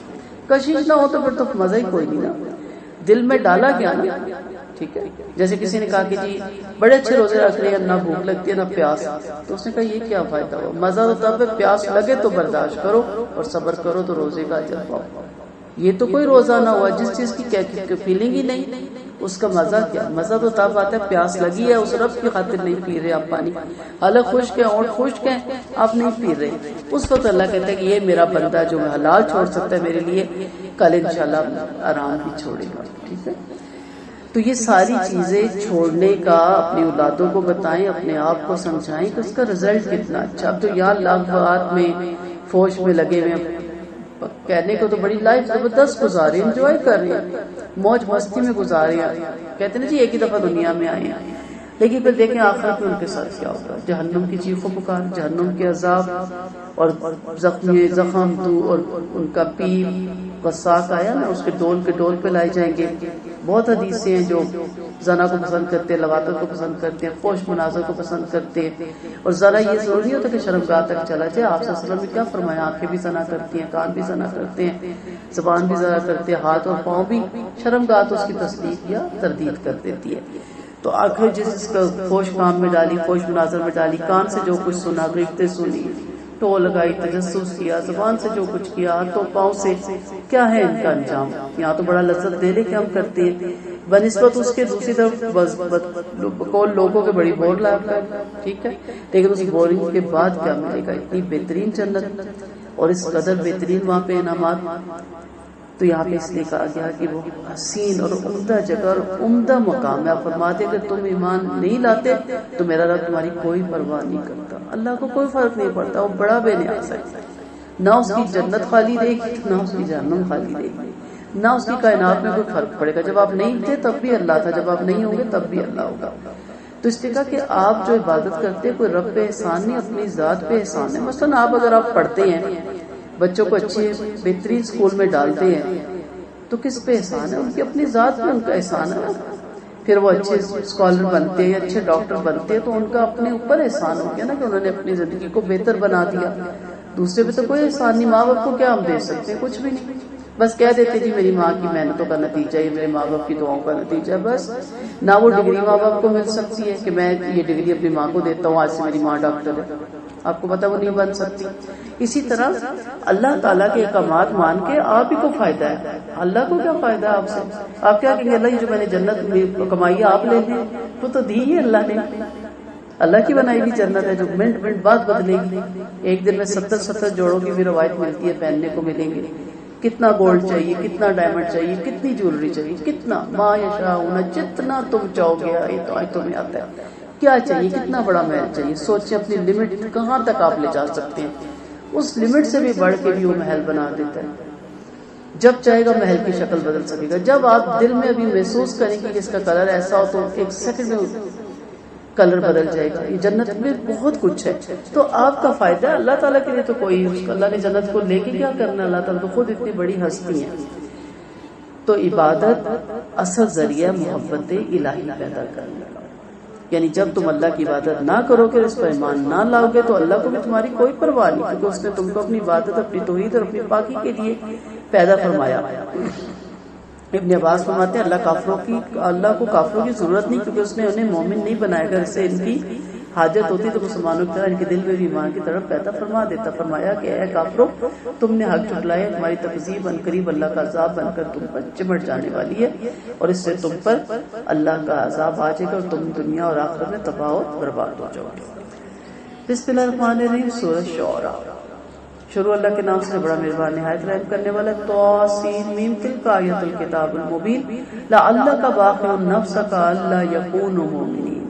[SPEAKER 1] کشش نہ ہو تو پھر تو مزہ ہی کوئی نہیں نا، دل میں ڈالا گیا نا، ٹھیک ہے۔ جیسے کسی نے کہا کہ جی بڑے اچھے روزے رکھ رہے ہیں، نہ بھوک لگتی ہے نہ پیاس، تو اس نے کہا یہ کیا فائدہ ہوا، مزہ تو تب ہے پیاس لگے تو برداشت کرو اور صبر کرو تو روزے کا اجر پاؤ۔ یہ تو کوئی روزہ نہ ہوا جس چیز کی فیلنگ ہی نہیں، اس کا مزہ کیا؟ مزہ تو تب آتا ہے پیاس لگی ہے، اس رب کی خاطر نہیں پی رہے آپ پانی، حالت خشک ہے، اونٹ خشک ہے، آپ نہیں پی رہے، اس وقت اللہ کہتا ہے کہ یہ میرا بندہ جو حلال چھوڑ سکتا ہے میرے لیے، کل انشاءاللہ آرام بھی چھوڑے گا، ٹھیک ہے۔ تو یہ ساری چیزیں چھوڑنے کا اپنی اولادوں کو بتائیں، اپنے آپ کو سمجھائیں کہ اس کا رزلٹ کتنا اچھا۔ اب تو یہاں لاکھ بات میں فوج میں لگے ہوئے ہیں، کہنے کو تو بڑی لائف زبردست گزارے، انجوائے کر رہے ہیں، موج مستی میں گزارے ہیں، کہتے ہیں جی ایک ہی دفعہ دنیا میں آئے ہیں، لیکن پھر دیکھیں آخرت میں ان کے ساتھ کیا ہوگا، جہنم کی چیخ و پکار، جہنم کے عذاب اور زخم تو اور ان کا پیل غساق آیا نا، اس کے ڈول پہ لائے جائیں گے۔ بہت حدیثیں ہیں جو زنا کو پسند کرتے ہیں، لواطت کو پسند کرتے ہیں، فحش مناظر کو پسند کرتے ہیں، اور ذرا یہ ضروری نہیں ہوتا کہ شرمگاہ تک چلا جائے۔ آپ صلی اللہ علیہ وسلم نے کیا فرمایا، آنکھیں بھی زنا کرتی ہیں، کان بھی زنا کرتے ہیں، زبان بھی زنا کرتے ہیں، ہاتھ اور پاؤں بھی، شرمگاہ تو اس کی تصدیق یا تردید کر دیتی ہے۔ تو آنکھیں جس کا فحش کام میں ڈالی، فحش مناظر میں ڈالی، کان سے جو کچھ سنا، غیبتیں سنی، ٹو لگائی، تجسس کیا، زبان سے جو کچھ کیا، ہاتھوں پاؤں سے، کیا ہے ان کا انجام؟ یہاں تو بڑا لذت دینے کے ہم کرتے ہیں، بنسبت اس کے دوسری طرف لوگوں کے بڑی بور لائف ہے، ٹھیک ہے، لیکن اس بورنگ کے بعد کیا ملے گا؟ اتنی بہترین جنت اور اس قدر بہترین وہاں پہ انعامات۔ تو یہاں پہ اس لیے کہا گیا کہ وہ حسین اور عمدہ جگہ اور عمدہ مقام ہے۔ آپ فرماتے اگر تم ایمان نہیں لاتے تو میرا رب تمہاری کوئی پرواہ نہیں کرتا، اللہ کو کوئی فرق نہیں پڑتا، وہ بڑا بے نیاز ہے، نہ اس کی جنت خالی رہے گی نہ اس کی جہنم خالی رہے گی، نہ اس کی کائنات میں کوئی فرق پڑے گا، جب آپ نہیں تھے تب بھی اللہ تھا، جب آپ نہیں ہوں گے تب بھی اللہ ہوگا۔ تو اس لیے کہا کہ آپ جو عبادت کرتے کوئی رب پہ احسان نہیں، اپنی ذات پہ احسان ہے۔ مثلا اگر آپ پڑھتے ہیں، بچوں کو اچھے بہترین اسکول میں ڈالتے ہیں تو کس پہ احسان ہے؟ ان کی اپنی ذات پہ ان کا احسان ہے۔ پھر وہ اچھے اسکالر بنتے ہیں، اچھے ڈاکٹر بنتے ہیں تو ان کا اپنے اوپر احسان ہو گیا نا کہ انہوں نے اپنی زندگی کو بہتر بنا دیا، دوسرے پہ تو کوئی احسان نہیں۔ ماں باپ کو کیا ہم دے سکتے ہیں؟ کچھ بھی نہیں، بس کہہ دیتے جی میری ماں کی محنتوں کا نتیجہ، یہ میرے ماں باپ کی دعاؤں کا نتیجہ ہے، بس۔ نہ وہ ڈگری ماں باپ کو مل سکتی ہے کہ میں یہ ڈگری اپنی ماں کو دیتا ہوں، آج سے میری ماں ڈاکٹر ہے، آپ کو پتا وہ نہیں بن سکتی۔ اسی طرح اللہ تعالیٰ کے احکامات مان کے آپ ہی کو فائدہ ہے، اللہ کو کیا فائدہ ہے آپ سے؟ آپ کیا کہیں گے اللہ یہ جو میں نے جنت کمائی آپ لے لیں، وہ تو دی ہے اللہ نے، اللہ کی بنائی ہوئی جنت ہے جو منٹ منٹ بعد بدلے گی۔ ایک دن میں 70 جوڑوں کی بھی روایت ملتی ہے پہننے کو ملیں گے۔ کتنا گولڈ چاہیے، کتنا ڈائمنڈ چاہیے، کتنی جیولری چاہیے، کتنا ما یشاءون، جتنا تم چاہو گے یہ تو آج تمہیں آتا ہے، کیا چاہیے، کتنا بڑا محل چاہیے، سوچیں اپنی لمٹ کہاں تک آپ لے جا سکتے ہیں، اس لمٹ سے بھی بڑھ کے بھی وہ محل بنا دیتا ہے۔ جب چاہے گا محل کی شکل بدل سکے گا، جب آپ دل میں ابھی محسوس کریں کہ اس کا کلر ایسا ہو تو ایک سیکنڈ میں کلر بدل جائے گا۔ یہ جنت میں بہت کچھ ہے، تو آپ کا فائدہ ہے، اللہ تعالیٰ کے لیے تو کوئی، اللہ نے جنت کو لے کے کیا کرنا، اللہ تعالیٰ تو خود اتنی بڑی ہستی ہے۔ تو عبادت اصل ذریعہ محبت الہی پیدا کرنے کا، یعنی جب تم اللہ کی عبادت نہ کرو گے، اس پر ایمان نہ لاؤ گے تو اللہ کو بھی تمہاری کوئی پرواہ نہیں، کیونکہ اس نے تم کو اپنی عبادت، اپنی توحید اور اپنی پاکی کے لیے پیدا فرمایا۔ ابن عباس فرماتے ہیں اللہ کو کافروں کی ضرورت نہیں، کیونکہ اس نے انہیں مومن نہیں بنایا، اگر اس سے ان کی حاجت ہوتی تو مسلمانوں کی طرح ان کے دل میں بھی ایمان کی طرف پیدا فرما دیتا۔ فرمایا کہ اے کافروں، تم نے حق جھٹلایا، تمہاری تکذیب عنقریب اللہ کا عذاب بن کر تم پر چمٹ جانے والی ہے، اور اس سے تم پر اللہ کا عذاب آ جائے گا اور تم دنیا اور آخرت میں تباہ و برباد ہو جاؤ گے۔ بسم اللہ الرحمن الرحیم، سورہ شعراء۔ شروع اللہ کے نام سے بڑا مہربان نہایت رحم کرنے والا۔ طاسین میم تلک آیۃ الکتاب المبین لعلک باخع نفسک الا یکونوا مؤمنین۔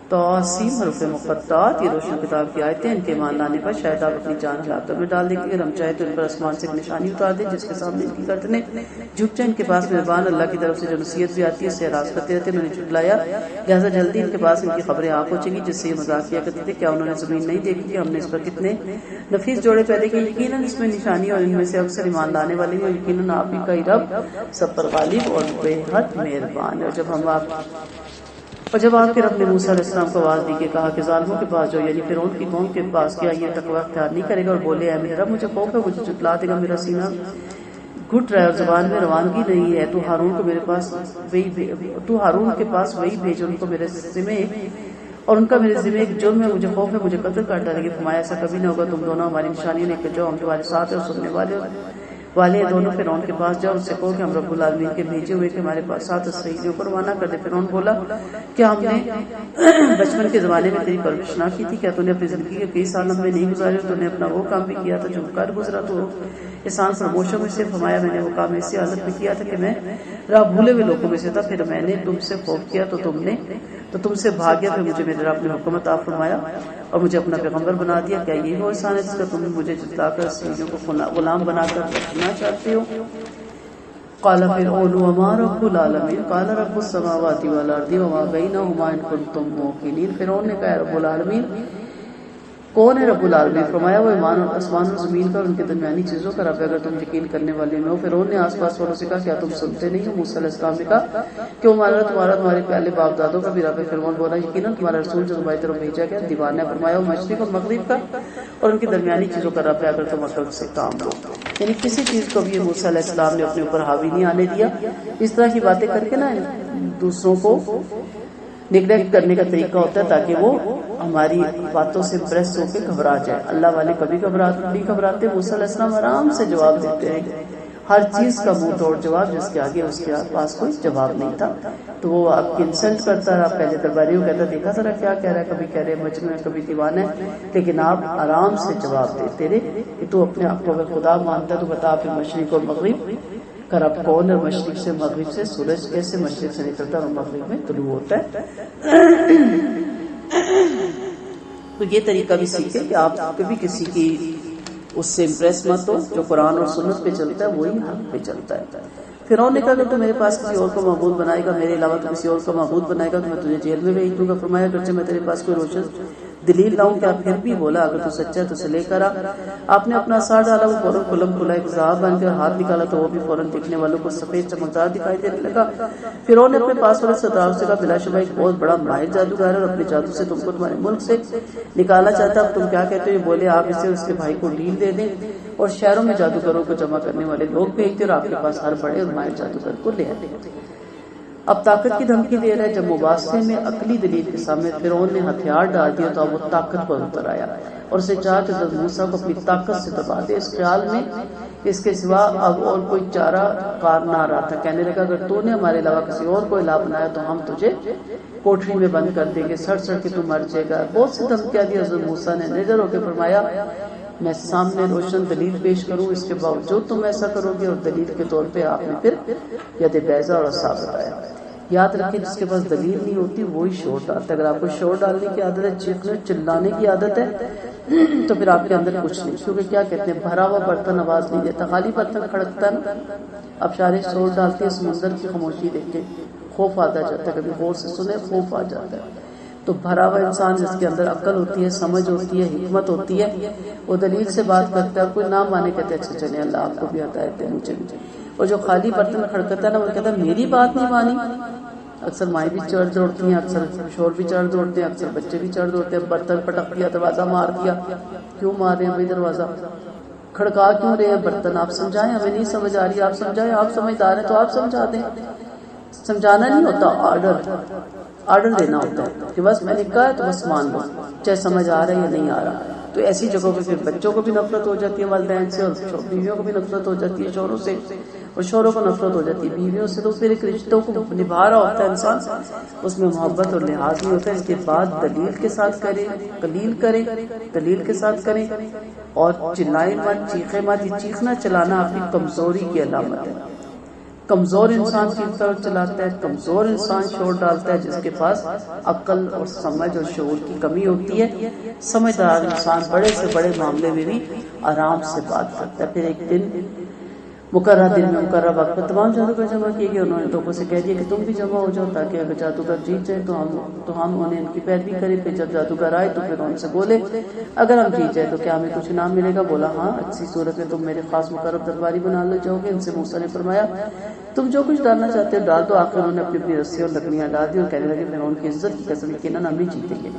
[SPEAKER 1] توسیم حروف مقطعات، یہ روشن کتاب کی آیتیں، ان کے ایمان لانے پر شاید آپ اپنی جان ہلاکت میں ڈال دیں گے، اگر ہم چاہیں تو ان پر آسمان سے ایک نشانی اتار دیں جس کے سامنے ان کی گردنیں جھک جائیں۔ ان کے پاس مہربان اللہ کی طرف سے جو نصیحت بھی آتی ہے اسے اعراض کرتے رہتے ہیں، انہوں نے جھٹلایا لہٰذا جلدی ان کے پاس ان کی خبریں آ پہنچیں گی جس سے یہ مذاق کیا کرتے تھے، کیا انہوں نے زمین نہیں دیکھی کہ ہم نے اس پر کتنے نفیس جوڑے پیدا کیے، یقیناً اس میں نشانی اور ان میں سے اکثر ایمان لانے والے ہیں، یقیناً آپ ہی کا ہی رب سب پر غالب اور بے حد مہربان ہے۔ اور جب آپ کے رب نے موسیٰ علیہ السلام کو آواز دی کہ کہا کہ ظالموں کے پاس جو یعنی فرعون کی قوم کے پاس کیا یہ تقوی اختیار نہیں کرے گا، اور بولے اے میرے رب مجھے خوف ہے مجھے جھٹلا دے گا، میرا سینہ گھٹ رہا ہے اور زبان میں روانگی نہیں ہے، تو ہارون کے پاس وہی بھیج ان کو میرے ذمے اور ان کا میرے ذمہ ایک جرم ہے، مجھے خوف ہے مجھے قتل کر ڈالے گی۔ فرمایا ایسا کبھی نہ ہوگا، تم دونوں ہماری نشانیوں نے کہ جو ہم تمہارے ساتھ ہیں اور سننے والے دونوں فرعون کے پاس جاؤ، اس سے کہو کہ ہم رب العالمین کے بھیجے ہوئے کہ ہمارے پاس ساتھ اسرائیلیوں کو روانہ کر دے۔ فرعون بولا کیا ہم نے بچپن کے زمانے میں تیری پرورش نہ کی تھی؟ کیا تو نے اپنی زندگی کے کئی سال ہم میں نہیں گزارے؟ تو نے اپنا وہ کام بھی کیا تھا جو کر گزرا، تو احسان فرموش ہو مجھ سے۔ فرمایا میں نے وہ کام ایسی حالت میں کیا تھا کہ میں راہ بھولے ہوئے لوگوں میں سے تھا، پھر میں نے تم سے خوف کیا تو تم سے بھاگ گیا، پھر مجھے میرے رب نے حکم عطا فرمایا اور مجھے اپنا پیغمبر بنا دیا۔ کیا یہ وہ احسان ہے جس کا تم مجھے جتلا کر اسرائیلیوں کو غلام بنا کر رکھنا چاہتے ہو؟ قال فرعون وما رب العالمین قال رب السماوات والارض وما بینہما ان کنتم موقنین۔ فرعون نے کہا رب العالمین کون ہے رب العالمین؟ فرمایا وہ آسمان و زمین کا اور ان کے درمیانی چیزوں کا رب ہے اگر تم یقین کرنے والے میں ہو۔ فرعون نے آس پاس والوں سے کہا کیا تم سنتے نہیں ہو؟ موسیٰ علیہ السلام نے کہا کہ تمہارے پہلے باپ دادوں کا بھی رب ہے۔ فرعون بولا یقیناً تمہارا رسول جو تمہاری طرف بھیجا گیا دیوانہ ہے۔ فرمایا وہ مشرق اور مغرب کا اور ان کے درمیانی چیزوں کا رب ہے اگر تم عقل سے کام لو۔ یعنی کسی چیز کو بھی یہ موسیٰ علیہ السلام نے اپنے اوپر حاوی نہیں آنے دیا۔ اس طرح کی باتیں کر کے نا دوسروں کو نیگلیکٹ کرنے کا طریقہ ہوتا ہے تاکہ وہ ہماری باتوں سے امپریس ہو کے گھبرا جائے۔ اللہ والے کبھی نہیں گھبراتے۔ موسیٰ علیہ السلام آرام سے جواب دیتے ہیں، ہر چیز کا منہ توڑ جواب جس کے آگے اس کے پاس کوئی جواب نہیں تھا۔ تو وہ آپ کی انسلٹ کرتا رہا، پہلے درباریوں کہتا دیکھا ذرا کیا کہہ رہا ہے، کبھی کہہ رہے مجنون ہے کبھی دیوانہ ہے، لیکن آپ آرام سے جواب دیتے رہے کہ تو اپنے آپ کو اگر خدا مانتا ہے تو بتا پھر مشرق اور مغرب کا رب کون ہے؟ مشرق سے مغرب سے سورج کیسے مشرق سے نکلتا ہے اور مغرب میں طلوع ہوتا ہے؟ تو یہ طریقہ بھی سیکھے کہ آپ کبھی کسی کی اس سے امپریس مت ہو، جو قرآن اور سنت پہ چلتا ہے وہی حق پہ چلتا ہے۔ فرعون نے کہا کہ تو میرے پاس کسی اور کو معبود بنائے گا، میرے علاوہ تو کسی اور کو معبود بنائے گا تو میں تجھے جیل میں بھیج دوں گا۔ فرمایا اگرچہ میں تیرے پاس کوئی روشن دلیل لاؤں کیا؟ پھر بھی بولا اگر تو سچا ہے تو اسے لے کر آ۔ آپ نے اپنا سار ڈالا، وہ فوراً کلم کھلا ایک ذئاب بن کر ہاتھ نکالا تو وہ بھی فوراً دیکھنے والوں کو سفید چمکدار دکھائی دینے لگا۔ فرعون نے اپنے پاس والے سرداروں سے کہا بلا شبہ ایک بہت بڑا ماہر جادوگر ہے اور اپنے جادو سے تم کو تمہارے ملک سے نکالا چاہتا ہے، اب تم کیا کہتے ہو؟ یہ بولے آپ اسے اس کے بھائی کو ڈیل دے دیں اور شہروں میں جادوگروں کو جمع کرنے والے لوگ بھیجتے اور آپ کے پاس ہر بڑے اور ماہر جادوگر کو لے آتے۔ اب طاقت کی دھمکی دے رہا ہے۔ جب مباحثے میں عقلی دلیل کے سامنے فرعون نے ہتھیار ڈال دیا تو اب وہ طاقت پر اتر آیا اور اسے چاہا کہ حضرت موسیٰ کو اپنی طاقت سے دبا دے، اس خیال میں اس کے سوا اب اور کوئی چارہ کار نہ رہا تھا۔ کہنے لگا اگر تو نے ہمارے علاوہ کسی اور کو الہ بنایا تو ہم تجھے کوٹری میں بند کر دیں گے، سڑ سڑ کے تو مر جائے گا۔ بہت سی دھمکیاں دی۔ حضرت موسیٰ نے نظر ہو کے فرمایا میں سامنے روشن دلیل پیش کروں، اس کے باوجود تم ایسا کرو گے؟ اور دلیل کے طور پہ آپ نے پھر ید بیضا اور عصا بتایا۔ یاد رکھیں جس کے پاس دلیل نہیں ہوتی وہی شور ڈالتا ہے۔ اگر آپ کو شور ڈالنے کی عادت ہے، چیخنے چلانے کی عادت ہے تو پھر آپ کے اندر کچھ نہیں، کیونکہ کیا کہتے ہیں بھرا ہوا برتن آواز نہیں دیتا، خالی برتن کھڑکتا نا۔ اب شارے شور ڈالتے ہیں، سمندر کی خاموشی دیکھیں، خوف آتا جاتا ہے، کبھی غور سے سنے خوف آ جاتا ہے۔ تو بھرا ہوا انسان جس کے اندر عقل ہوتی ہے، سمجھ ہوتی ہے، حکمت ہوتی ہے، وہ دلیل سے بات کرتا ہے، کوئی نام مانے کہتے ہیں اچھا چلے اللہ آپ کو بھی ہدایت دے مجھے بھی۔ اور جو خالی برتن کھڑکتا ہے نا وہ کہتا ہے میری بات نہیں مانی۔ اکثر مائیں بھی چڑھ دوڑتی ہیں، اکثر شور بھی چڑھ دوڑتے ہیں، اکثر بچے بھی چڑھ دوڑتے ہیں۔ برتن پٹک دیا، دروازہ مار دیا، کیوں مار رہے ہیں بھائی؟ دروازہ کھڑکا کیوں رہے ہیں؟ برتن آپ سمجھائیں، ہمیں نہیں سمجھ آ رہی، آپ سمجھائیں، آپ سمجھدار ہیں تو آپ سمجھا دیں۔ سمجھانا نہیں ہوتا، آرڈر دینا ہوتا ہے کہ بس میں نے کہا تو بس مان لو، چاہے سمجھ آ رہا ہے یا نہیں آ رہا۔ تو ایسی جگہوں پہ پھر بچوں کو بھی نفرت ہو جاتی ہے والدین سے، اور بیویوں کو بھی نفرت ہو جاتی ہے شوہروں سے، اور شوہروں کو نفرت ہو جاتی ہے بیویوں سے۔ تو پھر ایک رشتوں کو نبھا رہا ہوتا ہے انسان، اس میں محبت اور لحاظ نہیں ہوتا ہے۔ اس کے بعد دلیل کے ساتھ کریں، دلیل کریں، دلیل کے ساتھ کریں، اور چلائیں مت، چیخیں مت۔ یہ چیخنا چلانا آپ کی کمزوری کی علامت ہے۔ کمزور انسان کی طرف چلاتا ہے، کمزور انسان شور ڈالتا ہے، جس کے پاس عقل اور سمجھ اور شعور کی کمی ہوتی ہے۔ سمجھدار انسان بڑے سے بڑے معاملے میں بھی آرام سے بات کرتا ہے۔ پھر ایک دن مقررہ دن میں مقررہ وقت پر تمام جادوگر جمع کیے گئے۔ انہوں نے لوگوں سے کہہ دیا کہ تم بھی جمع ہو جاؤ تاکہ اگر جادوگر جیت جائے تو ہم انہیں ان کی پیروی کریں۔ پھر جب جادوگر آئے تو پھر ان سے بولے اگر ہم جیت جائے تو کیا ہمیں کچھ انعام ملے گا؟ بولا ہاں، اچھی صورت میں تم میرے خاص مقرب درباری بنا لے جاؤ گے۔ ان سے موسیٰ نے فرمایا تم جو کچھ ڈالنا چاہتے ہو ڈال دو۔ آخر انہوں نے اپنی اپنی رسی اور لکڑیاں ڈال دی اور کہنے لگے فرعون کی عزت کی قسم یقیناً ہم ہی جیتیں گے۔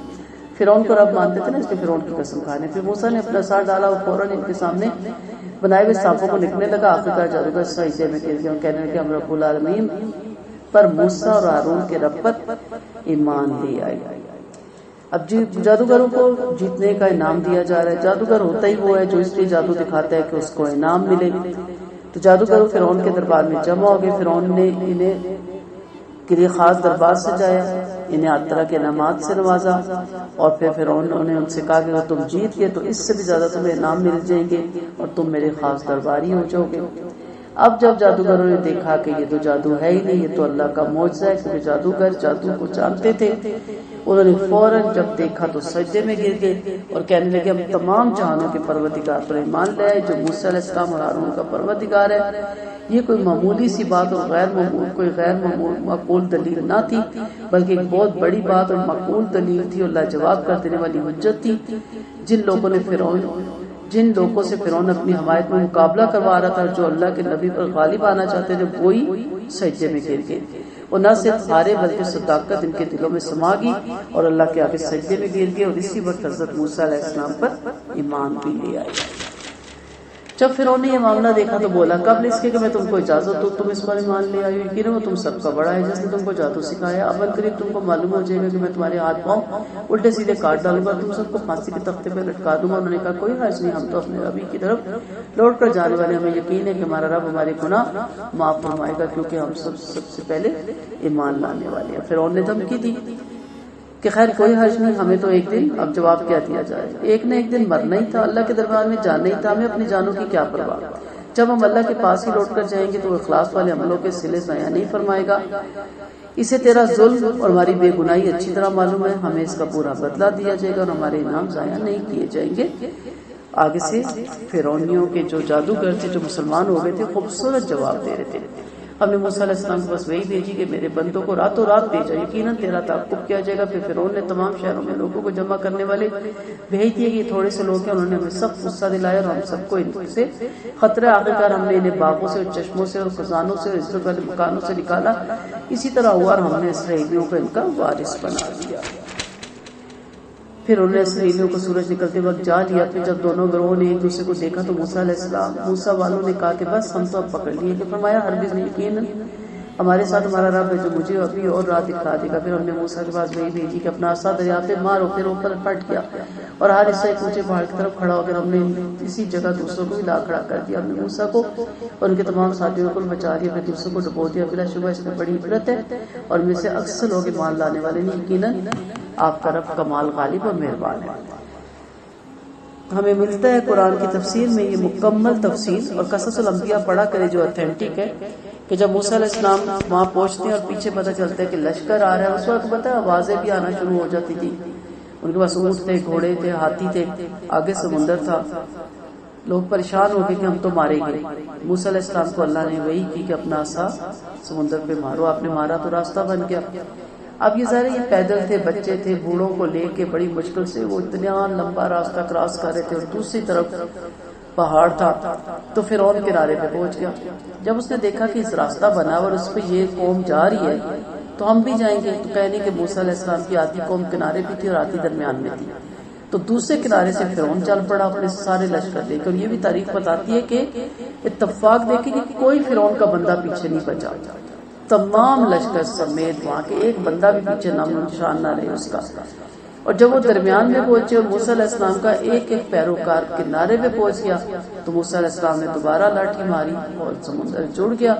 [SPEAKER 1] فرعون کو رب مانتے تھے نا، اس لیے فرعون کی قسم کھانے۔ پھر موسیٰ نے اپنا سار ڈالا اور فوراً ان کے سامنے بنائے ہوئے سانپوں کو نکلنے لگا۔ آخرکار جادوگر سجدے میں گر گئے اور کہنے لگے ہم رب العالمین پر موسیٰ اور ہارون کے رب پر ایمان لے آئے۔ اب جادوگروں کو جیتنے کا انعام دیا جا رہا ہے۔ جادوگر ہوتا ہی وہ ہے جو اس لیے جادو دکھاتا ہے کہ اس کو انعام ملے۔ تو جادوگر فرعون کے دربار میں جمع ہو گئے۔ فرعون نے انہیں کے لیے خاص دربار سجایا، انہیں ہر طرح کے انعامات سے نوازا، اور پھر فرعون نے ان سے کہا کہ اگر تم جیت گئے تو اس سے بھی زیادہ تمہیں انعام مل جائیں گے اور تم میرے خاص درباری ہو جاؤ گے۔ اب جب جادوگروں نے دیکھا کہ یہ تو جادو ہے ہی نہیں، یہ تو اللہ کا معجزہ ہے، کیونکہ جادوگر جادو کو جانتے تھے، انہوں نے فوراً جب دیکھا تو سجدے میں گر گئے اور کہنے لگے ہم تمام جہانوں کے پروردگار پر ایمان لے آئے جو موسیٰ علیہ السلام اور ہارون کا پروردگار ہے۔ یہ کوئی معمولی سی بات اور کوئی غیر معقول دلیل نہ تھی، بلکہ ایک بہت بڑی بات اور معقول دلیل تھی اور لاجواب کر دینے والی حجت تھی۔ جن لوگوں سے فرعون اپنی حمایت میں مقابلہ کروا رہا تھا اور جو اللہ کے نبی پر غالب آنا چاہتے تھے، وہی سجدے میں گر گئے، اور نہ صرف ہارے بلکہ صداقت ان کے دلوں میں سما گئی اور اللہ کے آگے سجدے میں گر گئے، اور اسی وقت حضرت موسیٰ علیہ السلام پر ایمان بھی لے آئے۔ جب فرعون نے یہ معاملہ دیکھا تو بولا قبل اس کے کہ میں تم کو اجازت دوں تم اس پر ایمان لے آئے، یقیناً وہ تم سب کا بڑا ہے جس نے تم کو جادو سکھایا۔ اب قریب تم کو معلوم ہو جائے گا کہ میں تمہارے ہاتھ پاؤں الٹے سیدھے کاٹ ڈالوں گا، تم سب کو پھانسی کے تختے پہ لٹکا دوں گا۔ انہوں نے کہا کوئی حرج نہیں، ہم تو اپنے ربی کی طرف لوٹ کر جانے والے، ہمیں یقین ہے کہ ہمارا رب ہمارے گناہ معاف فرمائے گا، کیونکہ ہم سب سے پہلے ایمان لانے والے ہیں۔ فرعون نے دھمکی دی کہ خیر کوئی حرج نہیں، ہمیں تو ایک دن اب جواب کیا دیا جائے، ایک نہ ایک دن مرنا ہی تھا، اللہ کے دربار میں جانا ہی تھا، ہمیں اپنی جانوں کی کیا پرواہ۔ جب ہم اللہ کے پاس ہی لوٹ کر جائیں گے تو وہ اخلاص والے عملوں کے صلے ضائع نہیں فرمائے گا۔ اسے تیرا ظلم اور ہماری بے گناہی اچھی طرح معلوم ہے، ہمیں اس کا پورا بدلہ دیا جائے گا اور ہمارے انعام ضائع نہیں کیے جائیں گے۔ آگے سے فرعونیوں کے جو جادوگر تھے جو مسلمان ہو گئے تھے خوبصورت جواب دے رہے تھے۔ ہم نے موسیٰ علیہ السلام کے پاس وہی بھیجی کہ میرے بندوں کو راتوں رات بھیجا، یقیناً تیرا تعاقب کیا جائے گا۔ پھر فرعون نے تمام شہروں میں لوگوں کو جمع کرنے والے بھیج دیے کہ یہ تھوڑے سے لوگ ہیں، انہوں نے ہمیں سخت غصہ دلایا اور ہم سب کو ان سے خطرہ۔ آخرکار ہم نے انہیں باغوں سے اور چشموں سے اور خزانوں سے اور عزت والے مکانوں سے نکالا، اسی طرح ہوا اور ہم نے اسرائیلیوں کو ان کا وارث بنا دیا۔ پھر انہوں نے اسرائیلیوں کو سورج نکلتے وقت جا لیا۔ پھر جب دونوں گروہوں نے ایک دوسرے کو دیکھا تو موسیٰ والوں نے کہا کہ بس ہم تو اب پکڑ لیے، کہ فرمایا ہرگز نہیں، یقیناً ہمارے ساتھ ہمارا رب ہے جو مجھے ابھی اور رات دکھا دے گا۔ پھر ہم نے موسیٰ کے پاس وہی بھیجی کہ اپنا عصا دریا پہ مارو، پھر اوپر پھٹ گیا اور ہر حصہ ایک اونچے پہاڑ کی طرف کھڑا ہو گیا۔ ہم نے اسی جگہ دوسروں کو بھی لا کھڑا کر دیا۔ ہم نے موسیٰ کو اور ان کے تمام ساتھیوں کو بچا لیا، پھر دوسروں کو ڈبو دیا۔ بلا شبہ اس میں بڑی عبرت ہے اور میں سے اکثر لوگ ایمان لانے والے نہیں، یقیناً آپ کا رب کمال غالب اور مہربان ہے۔ ہمیں ملتا ہے قرآن کی تفسیر میں یہ مکمل تفصیل، اور قصص الانبیاء پڑھا کرے جو اتھینٹک ہے، کہ جب موسیٰ علیہ السلام وہاں پہنچتے ہیں اور پیچھے پتہ چلتا ہے کہ لشکر آ رہا ہے، اس وقت پتہ ہے آوازیں بھی آنا شروع ہو جاتی تھی۔ ان کے پاس اونٹ تھے، گھوڑے تھے، ہاتھی تھے، آگے سمندر تھا۔ لوگ پریشان ہو گئے کہ ہم تو مارے گئے۔ موسیٰ علیہ السلام کو اللہ نے وہی کی کہ اپنا عصا سمندر پہ مارو، آپ نے مارا تو راستہ بن گیا۔ اب یہ ظاہر یہ پیدل تھے، بچے تھے، بوڑھوں کو لے کے بڑی مشکل سے وہ اتنا لمبا راستہ کراس کر رہے تھے، اور دوسری طرف پہاڑ تھا۔ تو فرعون کنارے پہ پہنچ گیا۔ جب اس نے دیکھا کہ اس راستہ بنا اور اس پہ یہ قوم جا رہی ہے تو ہم بھی جائیں گے، تو کہنے کہ موسیٰ علیہ السلام کی آدھی قوم کنارے پہ تھی اور آدھی درمیان میں تھی۔ تو دوسرے کنارے سے فرعون چل پڑا اپنے سارے لشکر لے کر۔ یہ بھی تاریخ بتاتی ہے کہ اتفاق دیکھیں کہ کوئی فرعون کا بندہ پیچھے نہیں بچا، تمام لشکر سمیت وہاں کے ایک بندہ بھی پیچھے نام و نشان نہ رہے اس کا۔ اور جب وہ درمیان میں پہنچے اور موسیٰ علیہ السلام کا ایک ایک پیروکار کنارے پہ پہنچ گیا تو موسیٰ علیہ السلام نے دوبارہ لاٹھی ماری اور سمندر جڑ گیا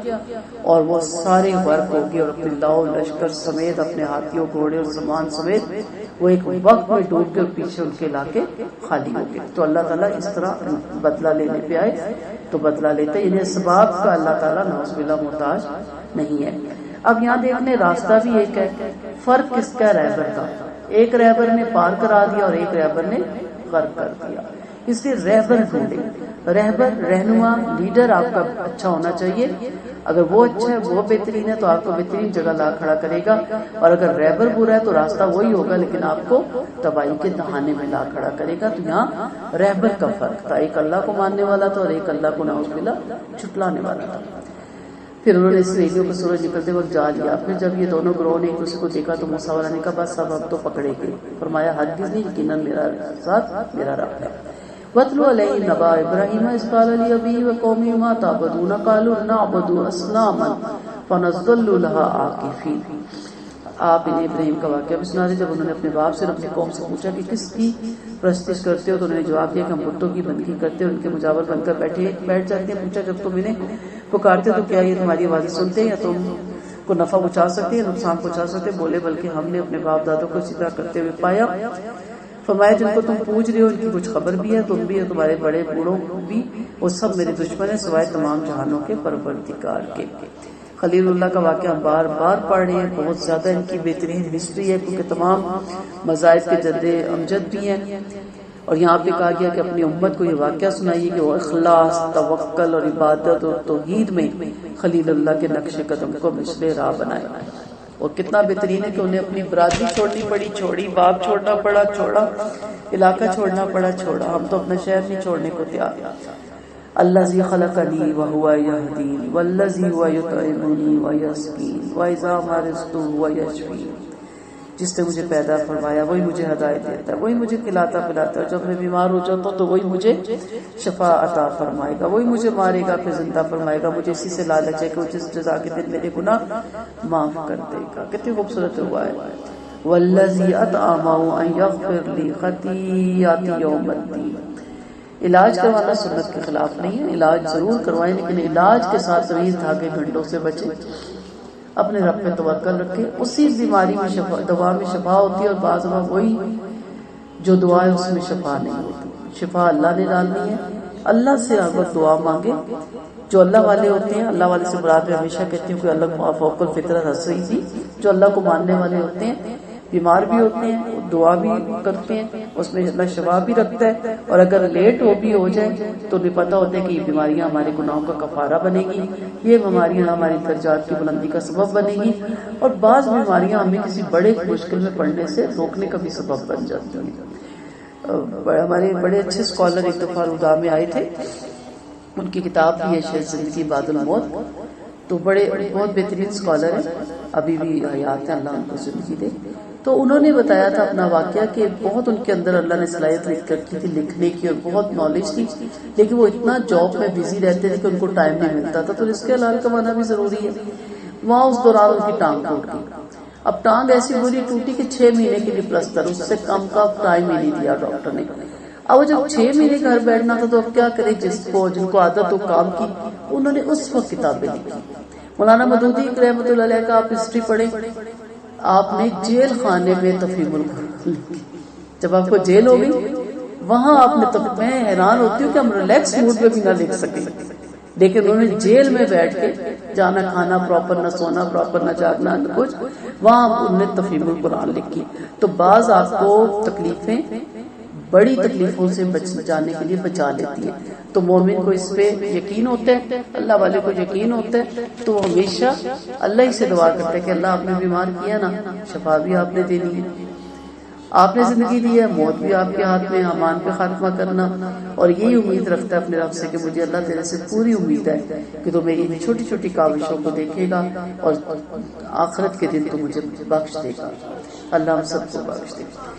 [SPEAKER 1] اور وہ سارے غرق ہو گئے اور اپنے لاؤ لشکر سمیت اپنے ہاتھیوں گھوڑے اور سامان سمیت وہ ایک وقت میں ڈوب گئے اور پیچھے ان کے علاقے خالی ہو گئے. تو اللہ تعالیٰ اس طرح بدلہ لینے پہ آئے تو بدلہ لیتے، انہیں اسباب کا اللہ تعالیٰ نعوذ باللہ محتاج نہیں ہے. اب یہاں دیکھنے راستہ بھی ایک ہے، فرق کس کا؟ رہبر کا. ایک رہبر نے پار کرا دیا اور ایک رہبر نے غرق کر دیا. اس لیے رہبر ڈھونڈے. رہبر رہنما لیڈر آپ کا اچھا ہونا چاہیے. اگر وہ اچھا ہے، وہ بہترین ہے تو آپ کو بہترین جگہ لا کھڑا کرے گا، اور اگر رہبر برا ہے تو راستہ وہی ہوگا لیکن آپ کو تباہی کے دہانے میں لا کھڑا کرے گا. تو یہاں رہبر کا فرق تھا، ایک اللہ کو ماننے والا تھا اور ایک اللہ کو نعوذ باللہ جھٹلانے والا تھا. پھر انہوں نے اس ریڈیو کو سورج نکلتے وقت جا لیا. پھر جب یہ دونوں گروہ نے ایک دوسرے کو دیکھا تو موسیٰ والا نے کہا بس اب تو پکڑے گئے. فرمایا ہرگز نہیں، یقیناً میرا ساتھ میرا رب ہے. وَاتْلُ عَلَيْهِمْ نَبَأَ إِبْرَاهِيمَ إِذْ قَالَ لِأَبِيهِ وَقَوْمِهِ مَا تَعْبُدُونَ قَالُوا نَعْبُدُ أَصْنَامًا فَنَظَلُّ لَهَا عَاكِفِينَ. آپ انہیں ابراہیم کا واقعہ بھی سنا رہے. جب انہوں نے اپنے باپ سے اور اپنے قوم سے پوچھا کہ کس کی پرستش کرتے ہو تو انہوں نے جواب دیا کہ ہم بتوں کی بندگی کرتے ہیں، ان کے مجاور بن کر بیٹھ جاتے ہیں. پوچھا جب تم انہیں پکارتے تو کیا یہ تمہاری آوازیں سنتے ہیں یا تم کو نفع پہنچا سکتے ہیں نقصان پہنچا سکتے؟ بولے بلکہ ہم نے اپنے باپ دادوں کو اسی طرح کرتے ہوئے پایا. فرمایا جن کو تم پوچھ رہے ہو ان کی کچھ خبر بھی ہے، تم بھی ہے، تمہارے بڑے بوڑھوں بھی، وہ سب میرے دشمن ہیں سوائے تمام جہانوں کے پروردگار کے. خلیل اللہ کا واقعہ ہم بار بار پڑھ رہے ہیں، بہت زیادہ ان کی بہترین ہسٹری ہے کیونکہ تمام مذاہب کے جد امجد بھی ہیں. اور یہاں پہ کہا گیا کہ اپنی امت کو یہ واقعہ سنائیے کہ وہ اخلاص، توکل اور عبادت اور توحید میں خلیل اللہ کے نقش قدم کو مشل راہ بنائے. اور کتنا بہترین ہے کہ انہیں اپنی برادری چھوڑنی پڑی، چھوڑی، باپ چھوڑنا پڑا، چھوڑا، علاقہ چھوڑنا پڑا، چھوڑا. ہم تو اپنا شہر نہیں چھوڑنے کو تیار. الذی خلقنی وہو یہدین والذی هو یطعمنی ویسقین واذا مرضت هو یشفین. جس نے مجھے پیدا فرمایا وہی مجھے ہدایت دیتا ہے، وہی مجھے کھلاتا پلاتا ہے، جب میں بیمار ہو جاتا ہوں تو وہی مجھے شفا عطا فرمائے گا، وہی مجھے مارے گا پھر زندہ فرمائے گا. مجھے اسی سے لالچ ہے کہ وہ جس جزا کے دن میرے گناہ معاف کر دے گا. کتنی خوبصورت ہوا ہے. والذی اطعمہ ان یغفر لی خطیئاتی یوم الدین. علاج کروانا سنت کے خلاف نہیں ہے، علاج ضرور کروائیں لیکن علاج کے ساتھ طویل دھاگے گھنٹوں سے بچیں. اپنے رب پہ توکل رکھے. اسی بیماری میں شفا، دوا میں شفا ہوتی ہے اور بعض دفعہ وہی جو دعا ہے اس میں شفا نہیں ہوتی. شفا اللہ نے ڈالنی ہے. اللہ سے ہر وقت دعا مانگے. جو اللہ والے ہوتے ہیں، اللہ والے سے مراد میں ہمیشہ کہتی ہوں کہ اللہ فوق الفطرت ہنس رہی تھی، جو اللہ کو ماننے والے ہوتے ہیں بیمار بھی ہوتے ہیں، دعا بھی کرتے ہیں، اس میں اللہ شفا بھی رکھتا ہے. اور اگر لیٹ بھی ہو جائے تو انہیں پتہ ہوتا ہے کہ یہ بیماریاں ہمارے گناہوں کا کفارہ بنے گی، یہ بیماریاں ہماری درجات کی بلندی کا سبب بنے گی، اور بعض بیماریاں ہمیں کسی بڑے مشکل میں پڑنے سے روکنے کا بھی سبب بن جاتی ہیں. ہمارے بڑے اچھے اسکالر ایک دفعہ رودا میں آئے تھے، ان کی کتاب بھی ہے شیخ زندگی بعد الموت. تو بہت بہترین اسکالر ہیں، ابھی بھی حیات ہیں، اللہ ان کو زندگی دے. تو انہوں نے بتایا تھا اپنا واقعہ کہ بہت ان کے اندر اللہ نے صلاحیت رکھی تھی لکھنے کی اور بہت نالج تھی، لیکن وہ اتنا جاب میں بزی رہتے تھے کہ ان کو ٹائم نہیں ملتا تھا. تو اس کے حلال کمانا بھی ضروری ہے. وہاں اس دوران ان کی ٹانگ ٹوٹ گئی. اب ٹانگ ایسی بری ٹوٹی کہ 6 مہینے کے لیے پلسٹر، اس سے کم کا ٹائم ہی نہیں دیا ڈاکٹر نے. اب جب 6 مہینے گھر بیٹھنا تھا تو اب کیا کرے؟ جن کو عادت ہو کام کی انہوں نے اس وقت کتابیں لکھی. مولانا مودودی رحمۃ اللہ علیہ کا آپ ہسٹری پڑھیں، آپ نے جیل خانے میں تفہیم القرآن لکھی. جب آپ کو جیل ہو گئی وہاں آپ نے میں حیران ہوتی ہوں کہ ہم ریلیکس موڈ میں بھی نہ لکھ سکیں، لیکن انہوں نے جیل میں بیٹھ کے جانا کھانا پراپر، نہ سونا پراپر، نہ جاگنا، نہ کچھ، وہاں انہوں نے تفہیم القرآن لکھی. تو بعض آپ کو تکلیفیں بڑی تکلیفوں سے جانے کے لیے بچا لیتی ہے. تو مومن کو اس پہ یقین ہوتا ہے، اللہ والے کو یقین ہوتا ہے، تو وہ ہمیشہ اللہ ہی سے دعا کرتا ہے کہ اللہ آپ نے بیمار کیا نا، شفا بھی آپ نے دینی ہے، آپ نے زندگی دی ہے، موت بھی آپ کے ہاتھ میں، امان پہ خاتمہ کرنا. اور یہی امید رکھتا ہے اپنے رب سے کہ مجھے اللہ تیرے سے پوری امید ہے کہ تو میری ان چھوٹی چھوٹی کاوشوں کو دیکھے گا اور آخرت کے دن تو مجھے بخش دے گا. اللہ ہم سب کو بخش دے گا.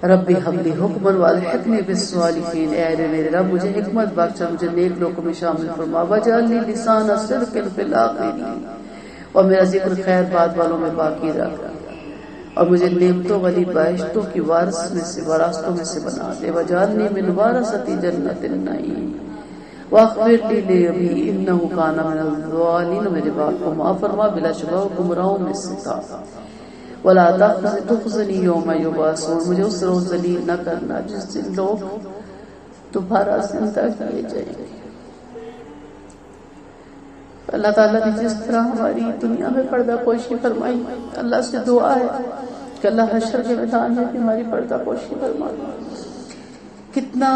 [SPEAKER 1] ربی حبلی حکمن والحقنی بالصالحین. اے میرے رب مجھے حکمت بخش، مجھے نیک لوگوں میں شامل فرما. وجعلنی لسان صدق فی الآخرین، اور میرا ذکر خیر بات والوں میں باقی رکھ. اور مجھے نعمتوں والی بہشتوں کی وراثتوں میں سے بنا دے. وجعلنی من ورثۃ جنۃ النعیم واغفر لی لأبی انہ کان من الضالین. میرے باپ کو معاف فرما، بلا شبہ وہ گمراہوں میں سے تھا. ولا تخزنی یوم یبعثون. مجھے اس روز ذلیل نہ کرنا جس دن لوگ دوبارہ زندہ کیے جائیں گے. اللہ تعالیٰ نے جس طرح ہماری دنیا میں پردہ پوشی فرمائی، اللہ سے دعا ہے کہ اللہ حشر کے میدان میں ہماری پردہ پوشی فرمائے. کتنا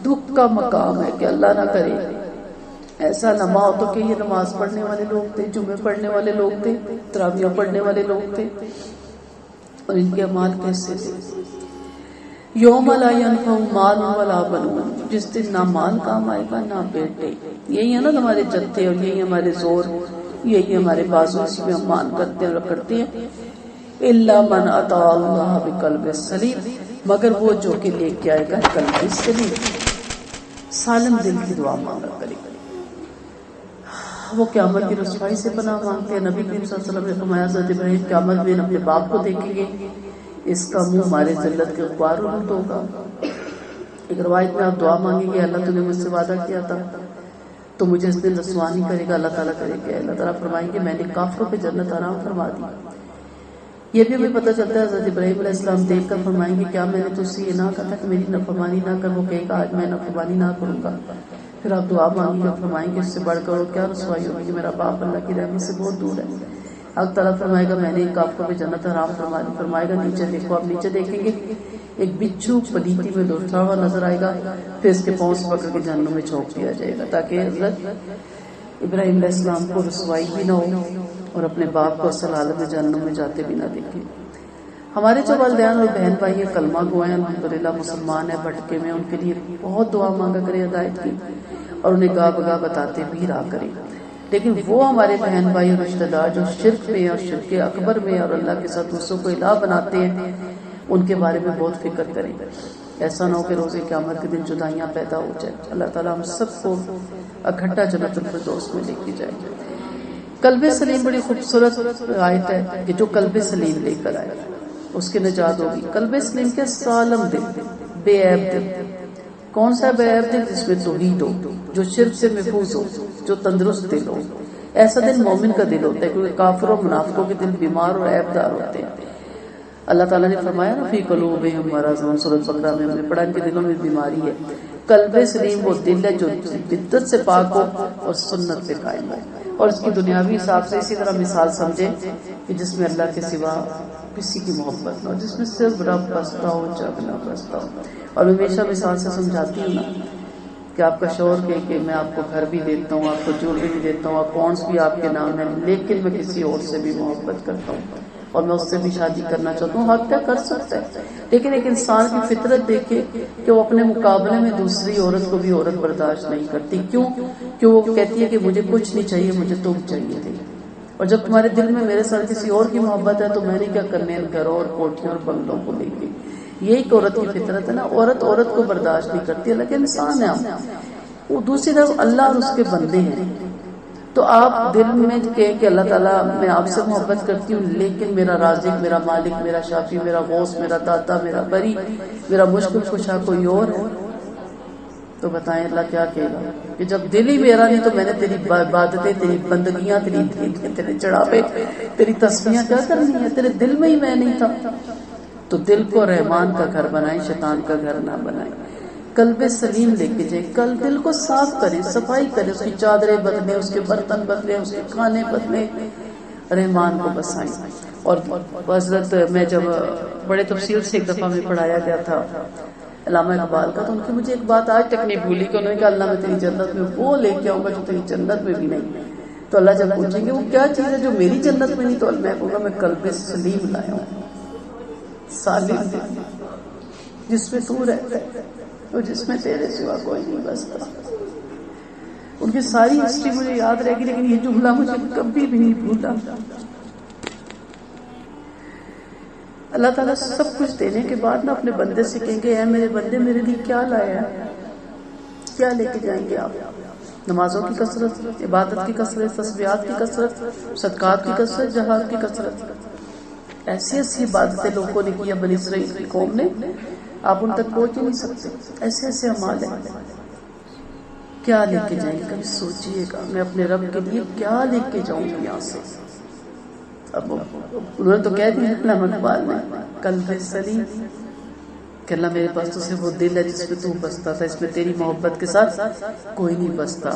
[SPEAKER 1] دکھ کا مقام ہے کہ اللہ نہ کرے ایسا لمحہ ہو تو کہ یہ نماز پڑھنے والے لوگ تھے، جمعے پڑھنے والے لوگ تھے، تراویح پڑھنے والے لوگ تھے، اور ان کے اعمال کیسے تھے. یوم لا ینفع مال ولا بنون. جس دن نہ مال کام آئے گا نہ بیٹے. یہی ہے نا ہمارے جتھے، اور یہی ہمارے زور، یہی ہمارے بازو، اس میں ہم مان کرتے ہیں اور کرتے ہیں. الا من اتى اللہ بقلب سلیم. مگر وہ جو کہ لے کے آئے گا قلب سلیم، سالم دل کی دعا مانگا کرے. وہ قیامت کی رسوائی سے پناہ مانگتے ہیں. نبی کریم صلی اللہ علیہ وسلم نے فرمایا حضرت ابراہیم قیامت میں اپنے باپ کو دیکھیں گے، اس کا منہ ہمارے ذلت کے غبار الٹ ہوگا. ایک روایت میں آپ دعا مانگیں گے، اللہ تو نے مجھ سے وعدہ کیا تھا تو مجھے اس دن رسوا نہیں کرے گا. اللہ تعالیٰ کرے گا، اللہ تعالیٰ فرمائیں گے میں نے کافروں پہ جنت حرام فرما دی. یہ بھی ہمیں پتہ چلتا ہے حضرت ابراہیم علیہ السلام دیکھ کر فرمائیں گے کیا میں نے تجھ سے یہ نہ کہا تھا کہ میری نافرمانی نہ کر. وہ کہے گا آج میں نافرمانی نہ کروں گا. پھر آپ دعا مانگیں گے، فرمائیں گے اس سے بڑھ کر کیا رسوائی ہوگی کہ میرا باپ اللہ کی رحمت سے بہت دور ہے. اللہ تعالیٰ فرمائے گا میں نے ایک کافروں پہ جنت حرام فرما دی. فرمائے گا نیچے دیکھو. آپ نیچے دیکھیں گے ایک بچھو پلیتی میں لٹکا ہوا نظر آئے گا، پھر اس کے پاؤں سے پکڑ کے جہنم میں جھونک دیا جائے گا تاکہ حضرت ابراہیم علیہ السلام کو رسوائی بھی نہ ہو اور اپنے باپ کو اصل عالم میں جہنم میں جاتے بھی نہ دیکھیں. ہمارے جو والدین اور بہن بھائی کلمہ گو ہیں، الحمدللہ مسلمان ہیں، بھٹکے میں، ان کے لیے بہت دعا مانگا کرے ہدایت کی، اور انہیں گاہ بگاہ بتاتے بھی رہا کریں. لیکن وہ ہمارے بہن بھائی اور رشتہ دار جو شرک میں اور شرک اکبر میں اور اللہ کے ساتھ دوسروں کو الہ بناتے ہیں، ان کے بارے میں بہت فکر کریں. ایسا نہ ہو کہ روز قیامت کے دن جدائیاں پیدا ہو جائیں. اللہ تعالیٰ ہم سب کو اکٹھا جنت الفردوس میں لے کے جائے. قلب سلیم بڑی خوبصورت آیت ہے کہ جو قلب سلیم لے کر آئے اس کی نجات ہوگی. قلب سلیم کے سالم دل، بے عیب دل. کون سا بے عیب دل؟ جس میں توحید ہو، جو شرک سے محفوظ ہو، جو تندرست دل ہو. ایسا دل مومن کا دل ہوتا ہے، کیونکہ کافروں اور منافقوں کے دل بیمار اور عیب دار ہوتے ہیں. اللہ تعالیٰ نے فرمایا نا فی قلوبہم مرض، سورۃ بقرہ میں ہم نے پڑھا ان کے دلوں میں بیماری ہے. قلب سلیم وہ دل ہے جو بدعت سے پاک ہو اور سنت پہ قائم ہو. اور اس کی دنیاوی حساب سے اسی طرح مثال سمجھے کہ جس میں اللہ کے سوا کسی کی محبت نہ ہو، جس میں صرف رب بستا ہو، جگ نہ بستا ہو. اور ہمیشہ مثال سے سمجھاتی ہوں نا کہ آپ کا شوہر کہے کہ میں آپ کو گھر بھی دیتا ہوں، آپ کو جوڑی بھی دیتا ہوں، اکاؤنٹس بھی آپ کے نام ہے، لیکن میں کسی اور سے بھی محبت کرتا ہوں اور میں اس سے بھی شادی کرنا چاہتا ہوں. حق کیا کر سکتا ہے، لیکن ایک انسان کی فطرت دیکھے کہ وہ اپنے مقابلے میں دوسری عورت کو بھی عورت برداشت نہیں کرتی. کیوں؟ کہ وہ کہتی ہے کہ مجھے کچھ نہیں چاہیے، مجھے تم چاہیے تھے. اور جب تمہارے دل میں میرے ساتھ کسی اور کی محبت ہے تو میں نے کیا کرنے ان گھروں اور کوٹھیوں اور بنگلوں کو لے کے. یہی ایک عورت کی فطرت ہے نا. عورت کو برداشت نہیں کرتی. اللہ کے انسان ہے ہم. وہ دوسری طرف اللہ اور اس کے بندے ہیں. تو آپ دل میں کہیں کہ اللہ تعالیٰ میں آپ سے محبت کرتی ہوں، لیکن میرا رازق، میرا مالک، میرا شافی، میرا غوث، میرا داتا، میرا بری، میرا مشکل کشا کوئی اور ہے، تو بتائیں اللہ کیا کہے گا کہ جب دل ہی میرا نہیں تو میں نے تیری عبادتیں، تیری بندگیاں، تیرے چڑھاوے، تیری تسبیحاں کیا کرنی ہے؟ تیرے دل میں ہی میں نہیں تھا. تو دل کو رحمان کا گھر بنائیں، شیطان کا گھر نہ بنائیں. قلب سلیم لے کے جائیں. کل دل کو صاف کریں، صفائی کریں، اس کی چادریں بدلیں، اس کے برتن بدلیں، اس کے کھانے بدلیں، رحمان کو بسائیں. اور حضرت میں جب بڑے تفصیل سے ایک دفعہ میں پڑھایا گیا تھا علامہ اقبال کا، تو ان کی مجھے ایک بات آج تک نہیں بھولی کہ انہوں نے کہا اللہ میں تیری جنت میں وہ لے کے آؤں گا جو تیری جنت میں بھی نہیں. تو اللہ جب پوچھیں گے وہ کیا چیز ہے جو میری جنت میں نہیں، تو میں کہوں گا میں قلب سلیم لایا ہوں، سالم دل جس میں تو رہتا ہے اور جس میں تیرے سوا کوئی نہیں بستا. ان کی ساری ہسٹری مجھے یاد رہے گی، لیکن یہ جملہ مجھے کبھی بھی نہیں بھولا. اللہ تعالیٰ سب کچھ دینے کے بعد نا اپنے بندے سے کہیں گے اے میرے بندے میرے لیے کیا لایا ہے، کیا لے کے جائیں گے آپ؟ نمازوں کی کثرت، عبادت کی کثرت، تسبیحات کی کثرت، صدقات کی کثرت، جہاد کی کثرت. ایسی ایسی عبادتیں لوگوں نے کیا بنی اسرائیل کی قوم نے، آپ ان تک پہنچ ہی نہیں سکتے. ایسے ایسے اعمال ہیں. کیا لے کے جائیں گے؟ کبھی سوچئے گا میں اپنے رب کے لیے کیا لے کے جاؤں گی یہاں سے. اب انہوں نے تو کہہ دیا علامہ اقبال نے قلب سلیم کہ اللہ میرے پاس تو صرف وہ دل ہے جس میں تو بستا تھا، اس میں تیری محبت کے ساتھ کوئی نہیں بستا.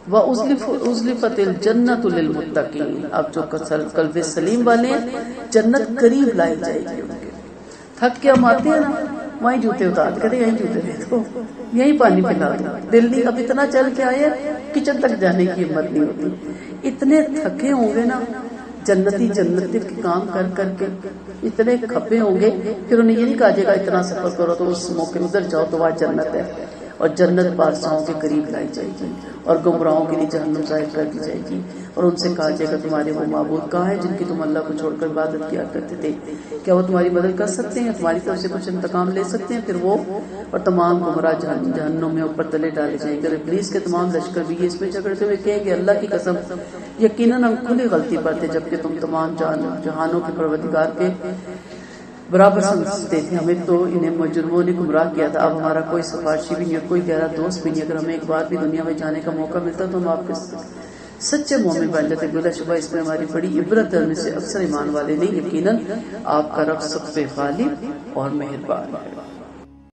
[SPEAKER 1] وَأُزْلِفَتِ الْجَنَّةُ لِلْمُتَّقِينَ. اب جو قلب سلیم والے ہیں جنت قریب لائی جائے گی ان کے. تھک کے ہم آتے ہیں نا وہیں جوتے اتار کرے یہیں جوتے دے دو، یہیں پانی پلا دو. دل نہیں اب اتنا چل کے آئے کچن تک جانے کی ہمت نہیں ہوتی. اتنے تھکے ہوں گے نا جنتی جنتی کے کام کر کر کے، اتنے کھپے ہوں گے. پھر انہیں یہ نہیں کہا جائے گا اتنا سفر کرو تو اس موقع ادھر جاؤ تو وہاں جنت ہے، اور جنت بادشاہوں کے قریب لائی جائے گی اور گمراہوں کے لیے جہنم ظاہر کر دی جائے گی. اور ان سے کہا جائے گا تمہارے وہ معبود کہاں ہیں جن کی تم اللہ کو چھوڑ کر عبادت کیا کرتے تھے؟ کیا وہ تمہاری مدد کر سکتے ہیں؟ تمہاری طرف سے کچھ انتقام لے سکتے ہیں؟ پھر وہ اور تمام گمراہ جہنم میں اوپر تلے ڈالے جائیں گے. ابلیس کے تمام لشکر بھی اس میں جھگڑتے ہوئے کہیں گے اللہ کی قسم یقیناً ہم کھلی غلطی پر تھے جبکہ تم تمام جہانوں کے پروردگار کے برابر سمجھتے تھے. ہمیں تو انہیں مجرموں نے گمراہ کیا تھا. اب ہمارا کوئی سفارشی بھی نہیں اور کوئی گہرا دوست بھی نہیں. اگر ہمیں ایک بار بھی دنیا میں جانے کا موقع ملتا تو ہم آپ کے سچے مومن بن جاتے. بلا شبہ اس میں ہماری بڑی عبرت ہے، سے اکثر ایمان والے نہیں. یقیناً آپ کا رب سب پہ غالب اور مہربان ہے.